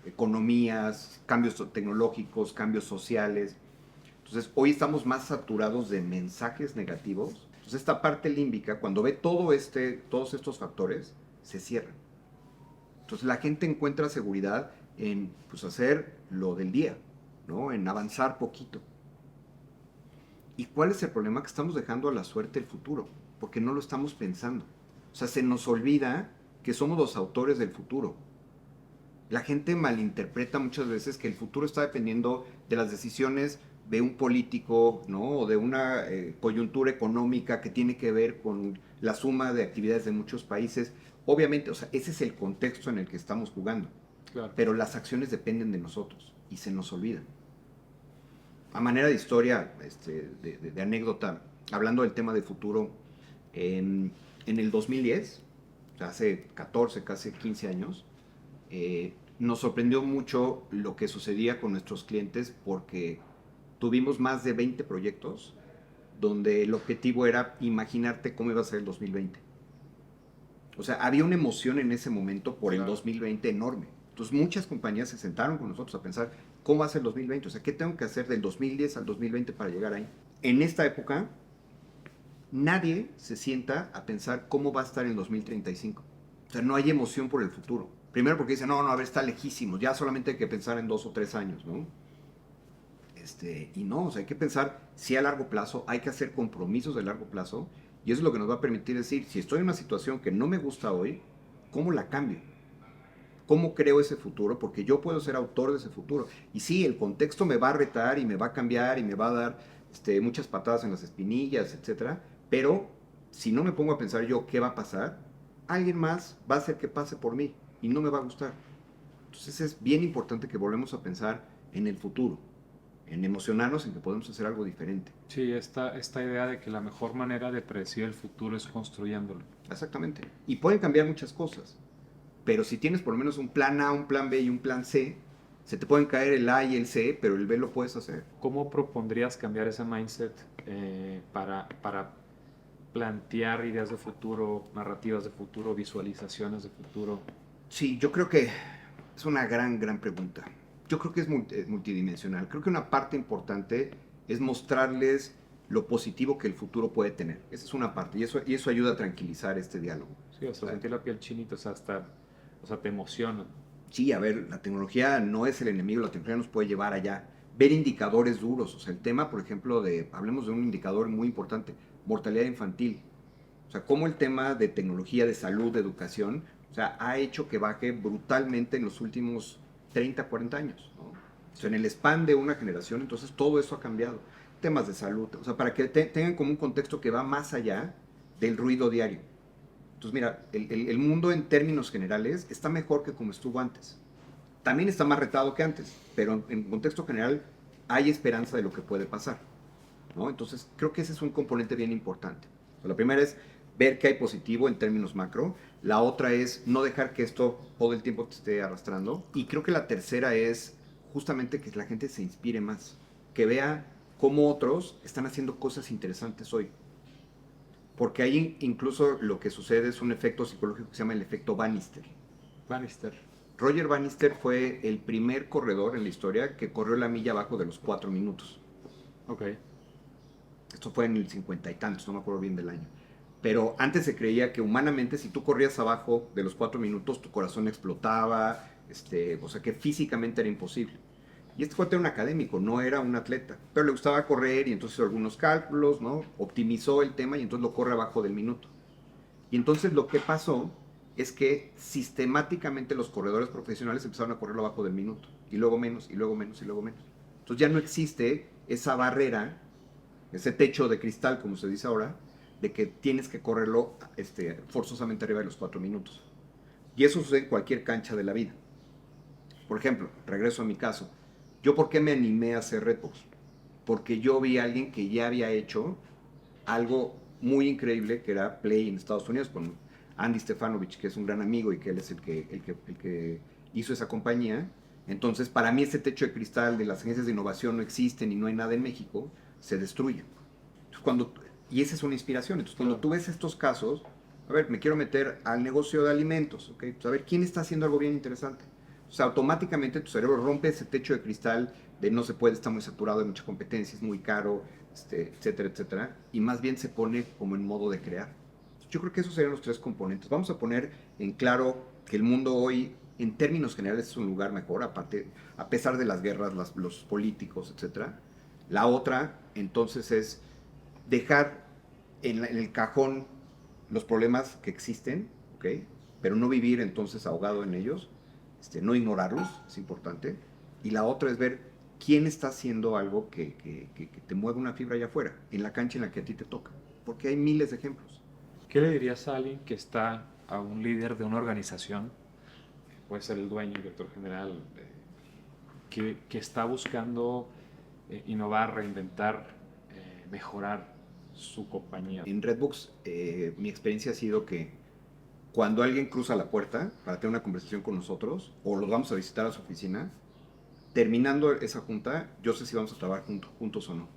economías, cambios tecnológicos, cambios sociales. Entonces, hoy estamos más saturados de mensajes negativos. Entonces, esta parte límbica, cuando ve todos estos factores, se cierra. Entonces, la gente encuentra seguridad en pues, hacer lo del día, ¿no? En avanzar poquito. ¿Y cuál es el problema? Que estamos dejando a la suerte el futuro, porque no lo estamos pensando. O sea, se nos olvida que somos los autores del futuro. La gente malinterpreta muchas veces que el futuro está dependiendo de las decisiones de un político, ¿no? O de una coyuntura económica que tiene que ver con la suma de actividades de muchos países. Obviamente, o sea, ese es el contexto en el que estamos jugando. Claro. Pero las acciones dependen de nosotros y se nos olvidan. A manera de historia, de anécdota, hablando del tema de futuro, en el 2010, o sea, hace 14, casi 15 años, nos sorprendió mucho lo que sucedía con nuestros clientes porque tuvimos más de 20 proyectos donde el objetivo era imaginarte cómo iba a ser el 2020. O sea, había una emoción en ese momento por el 2020 enorme. Entonces muchas compañías se sentaron con nosotros a pensar cómo va a ser el 2020, o sea, qué tengo que hacer del 2010 al 2020 para llegar ahí. En esta época, nadie se sienta a pensar cómo va a estar en 2035. O sea, no hay emoción por el futuro. Primero porque dicen, no, a ver, está lejísimo, ya solamente hay que pensar en 2 o 3 años, ¿no? Y no, o sea, hay que pensar sí a largo plazo, hay que hacer compromisos de largo plazo, y eso es lo que nos va a permitir decir, si estoy en una situación que no me gusta hoy, ¿cómo la cambio? ¿Cómo creo ese futuro? Porque yo puedo ser autor de ese futuro. Y sí, el contexto me va a retar y me va a cambiar y me va a dar muchas patadas en las espinillas, etcétera, pero si no me pongo a pensar yo qué va a pasar, alguien más va a hacer que pase por mí y no me va a gustar. Entonces es bien importante que volvemos a pensar en el futuro, en emocionarnos en que podemos hacer algo diferente. Sí, esta idea de que la mejor manera de predecir el futuro es construyéndolo. Exactamente. Y pueden cambiar muchas cosas, pero si tienes por lo menos un plan A, un plan B y un plan C, se te pueden caer el A y el C, pero el B lo puedes hacer. ¿Cómo propondrías cambiar ese mindset para plantear ideas de futuro, narrativas de futuro, visualizaciones de futuro? Sí, yo creo que es una gran pregunta. Yo creo que es multidimensional. Creo que una parte importante es mostrarles lo positivo que el futuro puede tener. Esa es una parte, y eso ayuda a tranquilizar este diálogo. Sí, hasta sentir la piel chinita, o sea, te emociona. Sí, a ver, la tecnología no es el enemigo, la tecnología nos puede llevar allá. Ver indicadores duros, o sea, el tema, por ejemplo, hablemos de un indicador muy importante, mortalidad infantil. O sea, cómo el tema de tecnología, de salud, de educación, o sea, ha hecho que baje brutalmente en los últimos 30, 40 años, ¿no? O sea, en el span de una generación, entonces todo eso ha cambiado. Temas de salud, o sea, para que tengan como un contexto que va más allá del ruido diario. Entonces, mira, el mundo en términos generales está mejor que como estuvo antes. También está más retado que antes, pero en contexto general hay esperanza de lo que puede pasar, ¿no? Entonces, creo que ese es un componente bien importante. O sea, la primera es ver qué hay positivo en términos macro. La otra es no dejar que esto todo el tiempo te esté arrastrando. Y creo que la tercera es justamente que la gente se inspire más, que vea cómo otros están haciendo cosas interesantes hoy. Porque ahí incluso lo que sucede es un efecto psicológico que se llama el efecto Bannister. Bannister. Roger Bannister fue el primer corredor en la historia que corrió la milla abajo de los 4 minutos. Ok. Esto fue en el 50 y tantos, no me acuerdo bien del año. Pero antes se creía que humanamente si tú corrías abajo de los 4 minutos tu corazón explotaba, o sea que físicamente era imposible. Y este cuate era un académico, no era un atleta, pero le gustaba correr y entonces hizo algunos cálculos, ¿no? Optimizó el tema y entonces lo corre abajo del minuto. Y entonces lo que pasó es que sistemáticamente los corredores profesionales empezaron a correrlo abajo del minuto, y luego menos, y luego menos, y luego menos. Entonces ya no existe esa barrera, ese techo de cristal, como se dice ahora, de que tienes que correrlo forzosamente arriba de los 4 minutos. Y eso sucede en cualquier cancha de la vida. Por ejemplo, regreso a mi caso. ¿Yo por qué me animé a hacer Redbox? Porque yo vi a alguien que ya había hecho algo muy increíble que era Play en Estados Unidos con Andy Stefanovich, que es un gran amigo y que él es el que hizo esa compañía. Entonces, para mí ese techo de cristal de las agencias de innovación no existen y no hay nada en México, se destruye. Entonces, y esa es una inspiración. Entonces, cuando tú ves estos casos, a ver, me quiero meter al negocio de alimentos, ¿ok? Pues a ver, ¿quién está haciendo algo bien interesante? O sea, automáticamente tu cerebro rompe ese techo de cristal de no se puede, está muy saturado, hay mucha competencia, es muy caro, etcétera, etcétera, y más bien se pone como en modo de crear. Yo creo que esos serían los tres componentes. Vamos a poner en claro que el mundo hoy, en términos generales, es un lugar mejor, aparte, a pesar de las guerras, los políticos, etcétera. La otra, entonces, es dejar en el cajón los problemas que existen, ¿ok? Pero no vivir entonces ahogado en ellos, no ignorarlos, es importante. Y la otra es ver quién está haciendo algo que te mueve una fibra allá afuera, en la cancha en la que a ti te toca. Porque hay miles de ejemplos. ¿Qué le dirías a alguien que está, a un líder de una organización, puede ser el dueño, el director general, que está buscando innovar, reinventar, mejorar su compañía? En Redbox, mi experiencia ha sido que cuando alguien cruza la puerta para tener una conversación con nosotros, o los vamos a visitar a su oficina, terminando esa junta, yo sé si vamos a trabajar juntos o no.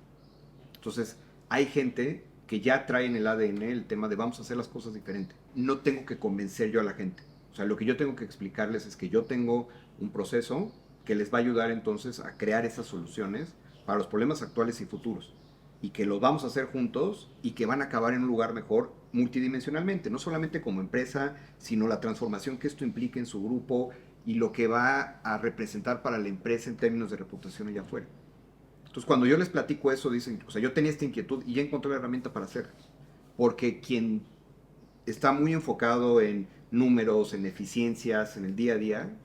Entonces, hay gente que ya trae en el ADN el tema de vamos a hacer las cosas diferente. No tengo que convencer yo a la gente. O sea, lo que yo tengo que explicarles es que yo tengo un proceso que les va a ayudar entonces a crear esas soluciones para los problemas actuales y futuros. Y que los vamos a hacer juntos y que van a acabar en un lugar mejor multidimensionalmente, no solamente como empresa, sino la transformación que esto implica en su grupo y lo que va a representar para la empresa en términos de reputación allá afuera. Entonces, cuando yo les platico eso, dicen, o sea, yo tenía esta inquietud y ya encontré la herramienta para hacerla. Porque quien está muy enfocado en números, en eficiencias, en el día a día,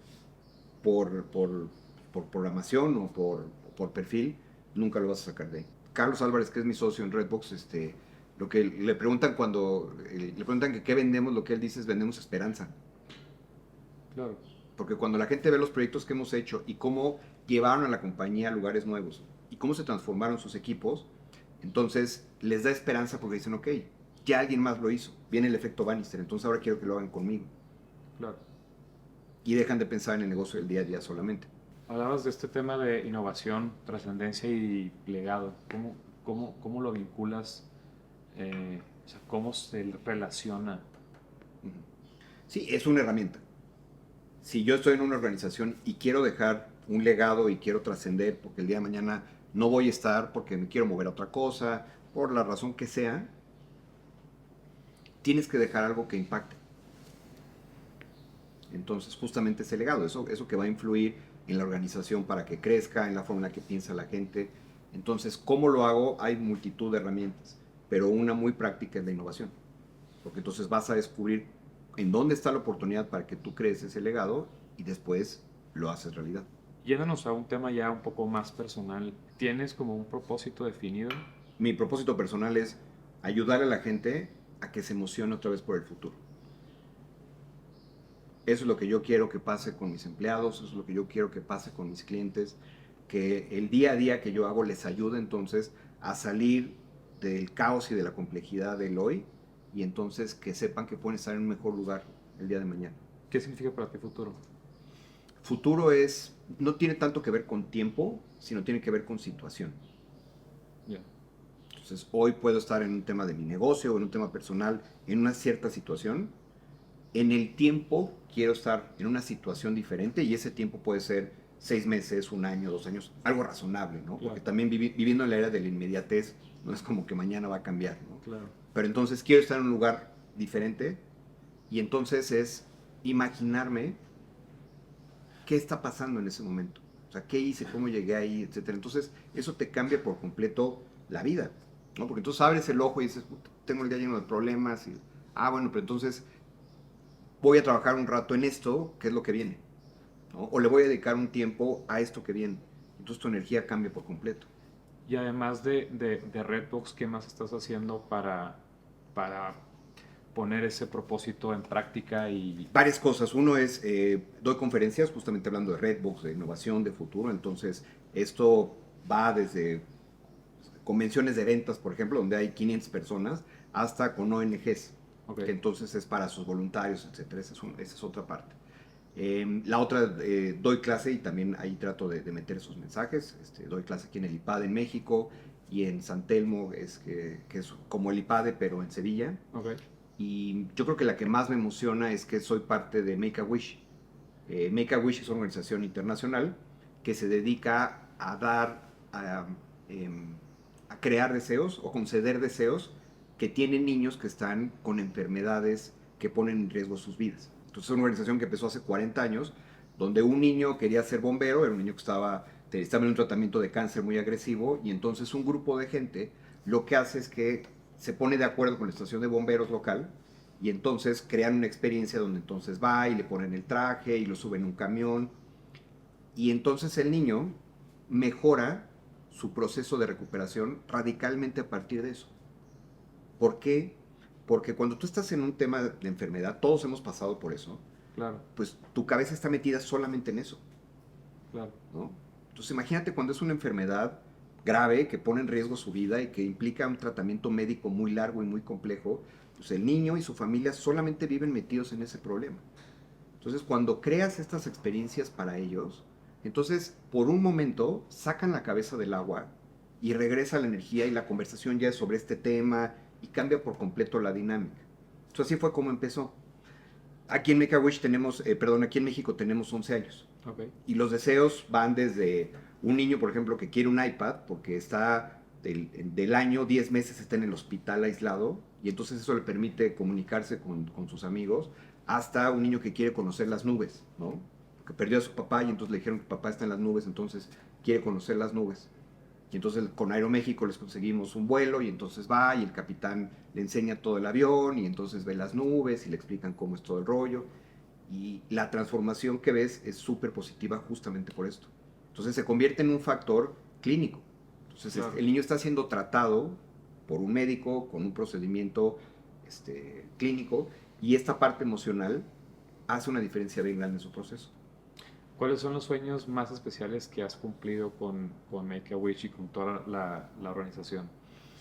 por programación o por perfil, nunca lo vas a sacar de ahí. Carlos Álvarez, que es mi socio en Redbox, Lo que le preguntan cuando le preguntan que qué vendemos, lo que él dice es vendemos esperanza. Claro. Porque cuando la gente ve los proyectos que hemos hecho y cómo llevaron a la compañía a lugares nuevos y cómo se transformaron sus equipos, entonces les da esperanza porque dicen, ok, ya alguien más lo hizo. Viene el efecto Bannister, entonces ahora quiero que lo hagan conmigo. Claro. Y dejan de pensar en el negocio del día a día solamente. Hablabas de este tema de innovación, trascendencia y legado. ¿Cómo lo vinculas? O sea, ¿cómo se relaciona? Ujú. Sí, es una herramienta. Si yo estoy en una organización y quiero dejar un legado y quiero trascender porque el día de mañana no voy a estar porque me quiero mover a otra cosa, por la razón que sea, tienes que dejar algo que impacte. Entonces, justamente ese legado, eso que va a influir en la organización para que crezca, en la forma en la que piensa la gente. Entonces, ¿cómo lo hago? Hay multitud de herramientas, pero una muy práctica es la innovación. Porque entonces vas a descubrir en dónde está la oportunidad para que tú crees ese legado y después lo haces realidad. Yéndonos a un tema ya un poco más personal, ¿tienes como un propósito definido? Mi propósito personal es ayudar a la gente a que se emocione otra vez por el futuro. Eso es lo que yo quiero que pase con mis empleados, eso es lo que yo quiero que pase con mis clientes, que el día a día que yo hago les ayude entonces a salir del caos y de la complejidad del hoy y entonces que sepan que pueden estar en un mejor lugar el día de mañana. ¿Qué significa para ti futuro? Futuro es, no tiene tanto que ver con tiempo, sino tiene que ver con situación. Ya. Entonces hoy puedo estar en un tema de mi negocio o en un tema personal, en una cierta situación. En el tiempo quiero estar en una situación diferente y ese tiempo puede ser 6 meses, un año, 2 años, algo razonable, ¿no? Porque Claro. también viviendo en la era de la inmediatez, no es como que mañana va a cambiar, ¿no? Claro. Pero entonces quiero estar en un lugar diferente y entonces es imaginarme qué está pasando en ese momento. O sea, qué hice, cómo llegué ahí, etcétera. Entonces, eso te cambia por completo la vida, ¿no? Porque entonces abres el ojo y dices, "Puta, tengo el día lleno de problemas y, bueno, pero entonces voy a trabajar un rato en esto, que es lo que viene, ¿no? O le voy a dedicar un tiempo a esto que viene. Entonces tu energía cambia por completo. Y además de Redbox, ¿qué más estás haciendo para poner ese propósito en práctica y... Varias cosas. Uno es, doy conferencias justamente hablando de Redbox, de innovación, de futuro. Entonces, esto va desde convenciones de ventas, por ejemplo, donde hay 500 personas, hasta con ONGs, Ok. que entonces es para sus voluntarios, etcétera. Esa es otra parte. La otra, doy clase y también ahí trato de meter esos mensajes. Doy clase aquí en el IPADE en México y en San Telmo, que es como el IPADE, pero en Sevilla. Ok. Y yo creo que la que más me emociona es que soy parte de Make a Wish. Make a Wish es una organización internacional que se dedica a dar, em, a crear deseos o conceder deseos que tienen niños que están con enfermedades que ponen en riesgo sus vidas. Entonces es una organización que empezó hace 40 años, donde un niño quería ser bombero, era un niño que estaba en un tratamiento de cáncer muy agresivo, y entonces un grupo de gente lo que hace es que se pone de acuerdo con la estación de bomberos local, y entonces crean una experiencia donde entonces va y le ponen el traje y lo suben en un camión, y entonces el niño mejora su proceso de recuperación radicalmente a partir de eso. ¿Por qué? Porque cuando tú estás en un tema de enfermedad, todos hemos pasado por eso, Claro. pues tu cabeza está metida solamente en eso, Claro. ¿no? Entonces imagínate cuando es una enfermedad grave que pone en riesgo su vida y que implica un tratamiento médico muy largo y muy complejo, pues el niño y su familia solamente viven metidos en ese problema. Entonces cuando creas estas experiencias para ellos, entonces por un momento sacan la cabeza del agua y regresa la energía y la conversación ya es sobre este tema y cambia por completo la dinámica. Entonces así fue como empezó. Aquí en Make a Wish tenemos, aquí en México tenemos 11 años. Ok. Y los deseos van desde un niño, por ejemplo, que quiere un iPad porque está del año 10 meses está en el hospital aislado y entonces eso le permite comunicarse con sus amigos, hasta un niño que quiere conocer las nubes, ¿no? Que perdió a su papá y entonces le dijeron que papá está en las nubes, entonces quiere conocer las nubes. Y entonces con Aeroméxico les conseguimos un vuelo y entonces va y el capitán le enseña todo el avión y entonces ve las nubes y le explican cómo es todo el rollo. Y la transformación que ves es súper positiva justamente por esto. Entonces se convierte en un factor clínico. Entonces Claro. el niño está siendo tratado por un médico, con un procedimiento clínico, y esta parte emocional hace una diferencia bien grande en su proceso. ¿Cuáles son los sueños más especiales que has cumplido con Make-A-Wish y con toda la organización?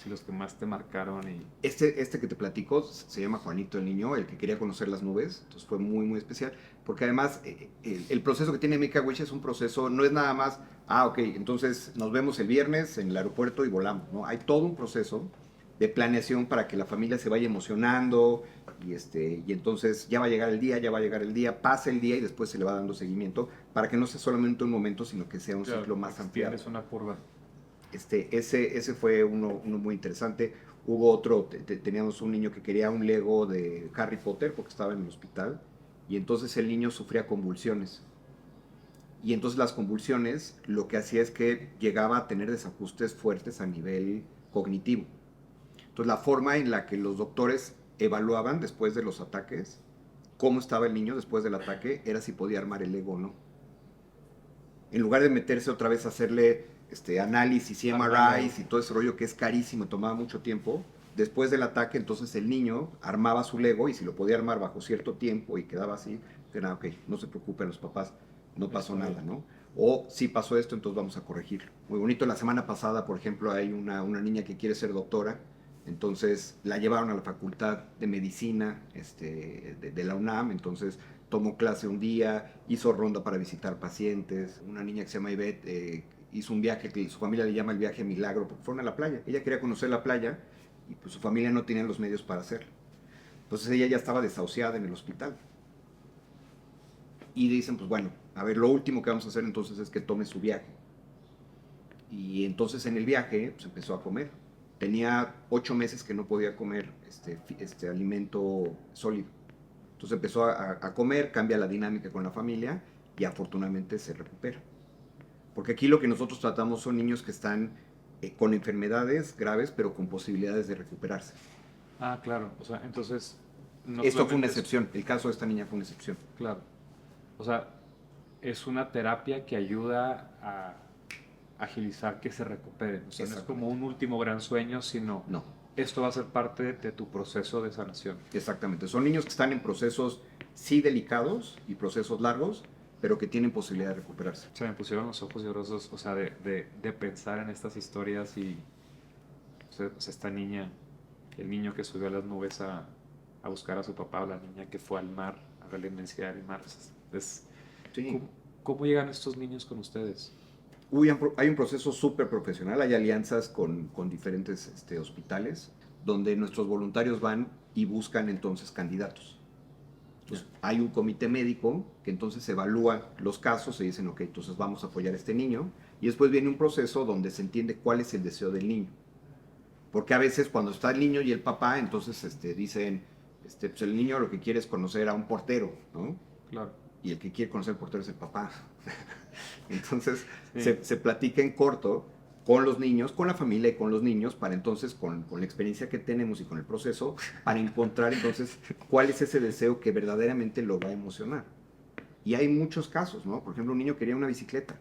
Sí, los que más te marcaron y... Este que te platico se llama Juanito el Niño, el que quería conocer las nubes, entonces fue muy, muy especial, porque además el proceso que tiene Make-A-Wish es un proceso, no es nada más, ok, entonces nos vemos el viernes en el aeropuerto y volamos, ¿no? Hay todo un proceso de planeación para que la familia se vaya emocionando y entonces ya va a llegar el día, ya va a llegar el día, pasa el día y después se le va dando seguimiento para que no sea solamente un momento, sino que sea un ciclo más ampliado. Tienes una curva. Ese fue uno muy interesante. Hubo otro, teníamos un niño que quería un Lego de Harry Potter porque estaba en el hospital y entonces el niño sufría convulsiones. Y entonces las convulsiones lo que hacía es que llegaba a tener desajustes fuertes a nivel cognitivo. Entonces la forma en la que los doctores evaluaban después de los ataques cómo estaba el niño después del ataque era si podía armar el Lego o no. En lugar de meterse otra vez a hacerle análisis y MRIs y todo ese rollo que es carísimo y tomaba mucho tiempo, después del ataque entonces el niño armaba su Lego y si lo podía armar bajo cierto tiempo y quedaba así, era ok, no se preocupen los papás, no pasó nada, ¿no? O si pasó esto, entonces vamos a corregirlo. Muy bonito, la semana pasada, por ejemplo, hay una niña que quiere ser doctora, entonces la llevaron a la facultad de medicina de la UNAM, entonces tomó clase un día, hizo ronda para visitar pacientes, una niña que se llama Ivette hizo un viaje que su familia le llama el viaje milagro, porque fueron a la playa, ella quería conocer la playa y pues su familia no tenía los medios para hacerlo. Entonces ella ya estaba desahuciada en el hospital. Y dicen, pues bueno, a ver, lo último que vamos a hacer entonces es que tome su viaje. Y entonces en el viaje pues, empezó a comer. Tenía 8 meses que no podía comer este alimento sólido. Entonces empezó a comer, cambia la dinámica con la familia y afortunadamente se recupera. Porque aquí lo que nosotros tratamos son niños que están con enfermedades graves pero con posibilidades de recuperarse. Ah, claro. O sea, entonces... No Esto fue una solamente excepción, el caso de esta niña fue una excepción. Claro. O sea, es una terapia que ayuda a agilizar que se recuperen. O sea, no es como un último gran sueño, sino No, esto va a ser parte de tu proceso de sanación. exactamente. Son niños que están en procesos sí delicados y procesos largos, pero que tienen posibilidad de recuperarse. Se me pusieron los ojos llorosos, o sea, de pensar en estas historias y o sea, esta niña, el niño que subió a las nubes a buscar a su papá, o la niña que fue al mar, a ver la inmensidad del mar. Sí. ¿Cómo llegan estos niños con ustedes? Hay un proceso súper profesional, hay alianzas con diferentes hospitales, donde nuestros voluntarios van y buscan entonces candidatos. Entonces, hay un comité médico que entonces evalúa los casos y dicen, ok, entonces vamos a apoyar a este niño. Y después viene un proceso donde se entiende cuál es el deseo del niño. Porque a veces cuando está el niño y el papá, entonces dicen, pues el niño lo que quiere es conocer a un portero, ¿no? Claro. Y el que quiere conocer al portero es el papá. Entonces Sí. se platica en corto con los niños, con la familia y con los niños, para entonces, con la experiencia que tenemos y con el proceso, para encontrar entonces cuál es ese deseo que verdaderamente lo va a emocionar. Y hay muchos casos, ¿no? Por ejemplo, un niño quería una bicicleta.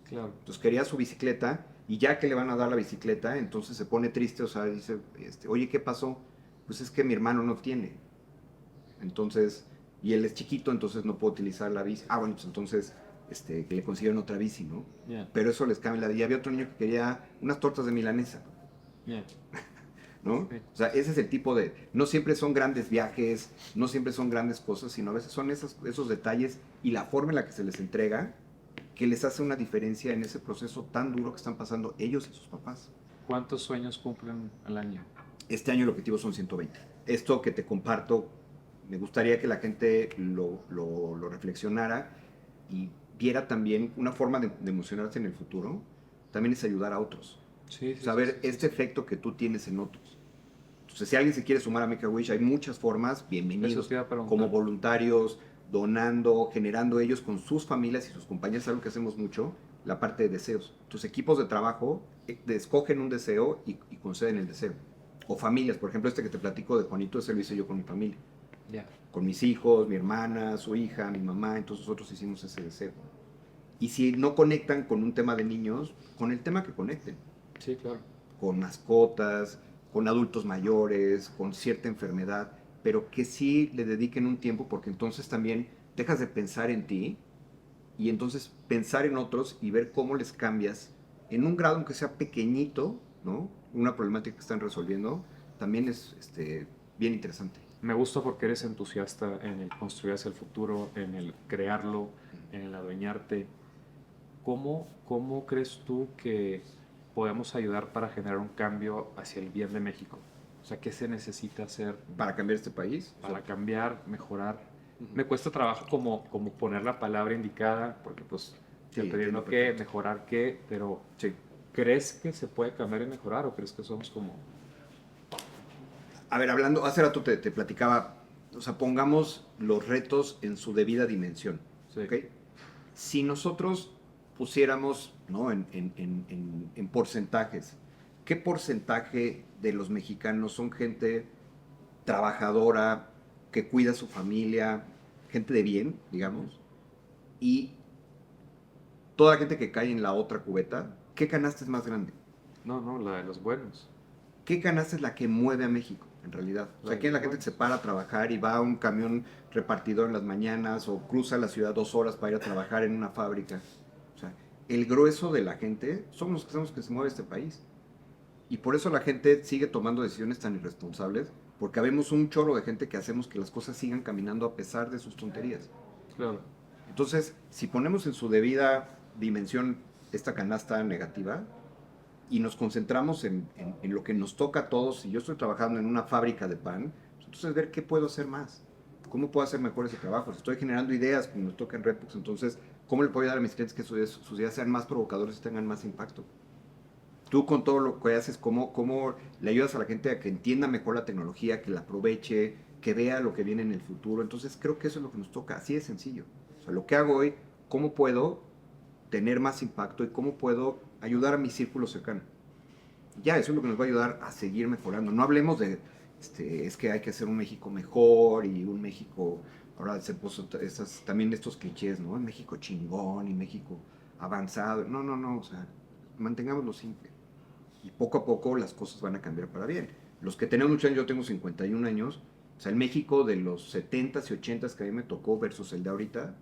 Claro. Entonces quería su bicicleta y ya que le van a dar la bicicleta, entonces se pone triste, o sea, dice, oye, ¿qué pasó? Pues es que mi hermano no tiene. Entonces, y él es chiquito, entonces no puede utilizar la bici. Ah, bueno, pues entonces que le consiguieron otra bici, ¿no? Yeah. Pero eso les cambia la vida. Y había otro niño que quería unas tortas de milanesa, Yeah. ¿no? Sí. O sea, ese es el tipo de... No siempre son grandes viajes, no siempre son grandes cosas, sino a veces son esos detalles y la forma en la que se les entrega que les hace una diferencia en ese proceso tan duro que están pasando ellos y sus papás. ¿Cuántos sueños cumplen al año? Este año el objetivo son 120. Esto que te comparto, me gustaría que la gente lo reflexionara y viera también una forma de emocionarse en el futuro, también es ayudar a otros. Sí, Saber este efecto que tú tienes en otros. Entonces, si alguien se quiere sumar a Make-A-Wish, hay muchas formas, bienvenidos, como voluntarios, donando, generando ellos con sus familias y sus compañeros, algo que hacemos mucho, la parte de deseos. Tus equipos de trabajo escogen un deseo y conceden el deseo. O familias, por ejemplo, que te platico de Juanito, ese lo hice yo con mi familia. Yeah. Con mis hijos, mi hermana, su hija, mi mamá, entonces nosotros hicimos ese deseo. Y si no conectan con un tema de niños, con el tema que conecten. Sí, claro. Con mascotas, con adultos mayores, con cierta enfermedad, pero que sí le dediquen un tiempo porque entonces también dejas de pensar en ti y entonces pensar en otros y ver cómo les cambias en un grado aunque sea pequeñito, ¿no? Una problemática que están resolviendo, también es bien interesante. Me gusta porque eres entusiasta en el construir hacia el futuro, en el crearlo, en el adueñarte. ¿Cómo crees tú que podemos ayudar para generar un cambio hacia el bien de México? O sea, ¿qué se necesita hacer Para cambiar este país, o sea, para cambiar, mejorar? ujú. Me cuesta trabajo como poner la palabra indicada, porque pues Sí, dependiendo entiendo qué, perfecto. mejorar qué, pero Sí. ¿crees que se puede cambiar y mejorar o crees que somos como... A ver, hablando, hace rato te platicaba, o sea, pongamos los retos en su debida dimensión, Sí, ¿ok? Si nosotros pusiéramos, ¿no? En porcentajes, ¿qué porcentaje de los mexicanos son gente trabajadora, que cuida a su familia, gente de bien, digamos? Y toda la gente que cae en la otra cubeta, ¿qué canasta es más grande? no, la de los buenos, ¿Qué canasta es la que mueve a México, en realidad? O la sea, de ¿quién es los la gente que se buenos. para a trabajar y va a un camión repartidor en las mañanas o cruza la ciudad 2 horas para ir a trabajar en una fábrica? O sea, el grueso de la gente somos los que hacemos que se mueve este país. Y por eso la gente sigue tomando decisiones tan irresponsables, porque habemos un chorro de gente que hacemos que las cosas sigan caminando a pesar de sus tonterías. Claro, Entonces, si ponemos en su debida dimensión esta canasta negativa, y nos concentramos en lo que nos toca a todos, si yo estoy trabajando en una fábrica de pan, pues entonces ver qué puedo hacer más, cómo puedo hacer mejor ese trabajo. Si estoy generando ideas, como nos toca en Redbox, entonces, ¿cómo le puedo ayudar a mis clientes que sus ideas sean más provocadores y tengan más impacto? Tú con todo lo que haces, ¿cómo le ayudas a la gente a que entienda mejor la tecnología, que la aproveche, que vea lo que viene en el futuro? Entonces creo que eso es lo que nos toca, así de sencillo. O sea, lo que hago hoy, ¿cómo puedo tener más impacto y cómo puedo ayudar a mi círculo cercano? Ya, eso es lo que nos va a ayudar a seguir mejorando. No hablemos de, es que hay que hacer un México mejor y un México, ahora se puso también estos clichés, ¿no? México chingón y México avanzado. No, no, no, o sea, mantengámoslo simple. Y poco a poco las cosas van a cambiar para bien. Los que tenemos muchos años, yo tengo 51 años, o sea, el México de los 70s y 80s que a mí me tocó versus el de ahorita,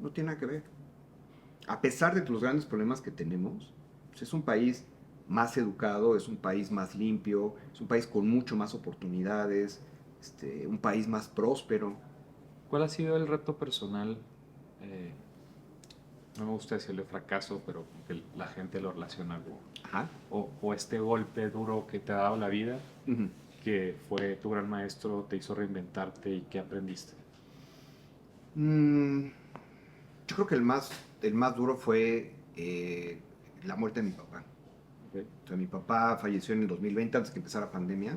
no tiene nada que ver. A pesar de los grandes problemas que tenemos, pues es un país más educado, es un país más limpio, es un país con mucho más oportunidades, un país más próspero. ¿cuál ha sido el reto personal? eh, no me gusta decirle fracaso, pero como que la gente lo relaciona Ajá. o este golpe duro que te ha dado la vida, Ujú. que fue tu gran maestro, te hizo reinventarte y qué aprendiste. Mm, yo creo que el más duro fue la muerte de mi papá. ¿Ok? O sea, mi papá falleció en el 2020 antes que empezara la pandemia,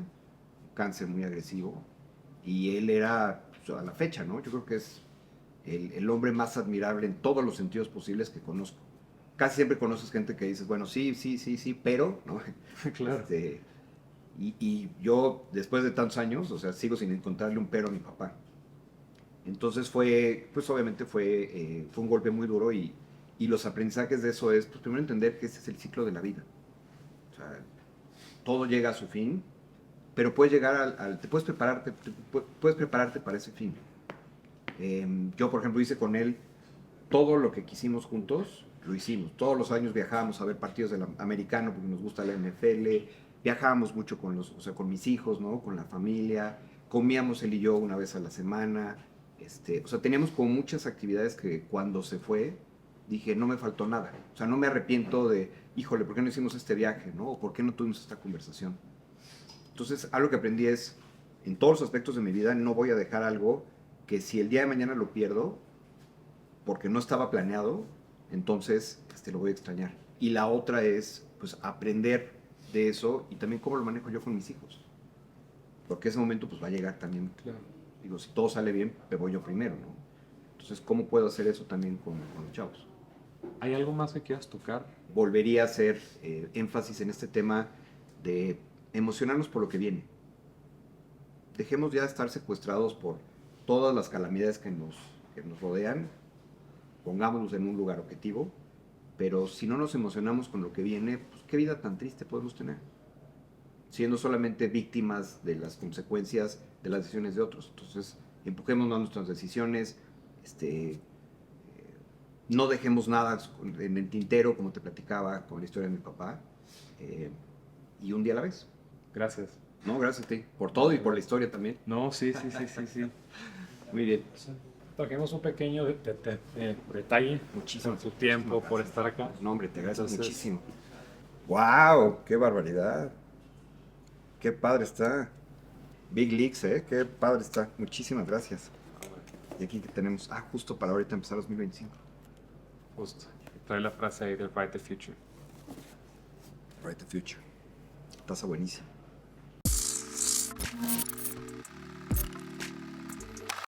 cáncer muy agresivo, y él era, pues, a la fecha, ¿no? Yo creo que es el hombre más admirable en todos los sentidos posibles que conozco. Casi siempre conoces gente que dices, bueno, sí, sí, sí, sí, pero, ¿no? Claro. Este, y yo, después de tantos años, o sea, sigo sin encontrarle un pero a mi papá. Entonces pues obviamente fue un golpe muy duro y los aprendizajes de eso es, pues primero entender que ese es el ciclo de la vida. O sea, todo llega a su fin, pero puedes llegar te puedes puedes prepararte para ese fin. Yo, por ejemplo, hice con él todo lo que quisimos juntos, lo hicimos. Todos los años viajábamos a ver partidos del americano porque nos gusta la NFL, viajábamos mucho o sea, con mis hijos, ¿no? Con la familia, comíamos él y yo una vez a la semana, o sea, teníamos como muchas actividades que cuando se fue, dije, no me faltó nada. O sea, no me arrepiento de, híjole, ¿por qué no hicimos este viaje, no? ¿O por qué no tuvimos esta conversación? Entonces, algo que aprendí es, en todos los aspectos de mi vida, no voy a dejar algo que si el día de mañana lo pierdo, porque no estaba planeado, entonces lo voy a extrañar. Y la otra es, pues, aprender de eso y también cómo lo manejo yo con mis hijos. Porque ese momento, pues, va a llegar también. Claro. Digo, si todo sale bien, me voy yo primero, ¿no? Entonces, ¿cómo puedo hacer eso también con los chavos? ¿Hay algo más que quieras tocar? Volvería a hacer énfasis en este tema de emocionarnos por lo que viene. Dejemos ya de estar secuestrados por todas las calamidades que nos rodean, pongámonos en un lugar objetivo, pero si no nos emocionamos con lo que viene, pues qué vida tan triste podemos tener. siendo solamente víctimas de las consecuencias de las decisiones de otros. Entonces, empujemos más nuestras decisiones, no dejemos nada en el tintero, como te platicaba con la historia de mi papá, y un día a la vez. Gracias. No, gracias a ti, por todo y por la historia también. No, sí, sí, sí, sí, sí. Muy bien. Trajimos un pequeño detalle. Muchísimas por tu tiempo, gracias. por estar acá. No, hombre, te agradezco Entonces- muchísimo. ¡Wow! ¡Qué barbaridad! ¡Qué padre está! Big Leagues, ¿eh? ¡Qué padre está! Muchísimas gracias. Y aquí que tenemos, justo para ahorita empezar 2025. Justo. Trae la frase ahí del Write the Future. Write the future. Taza buenísima.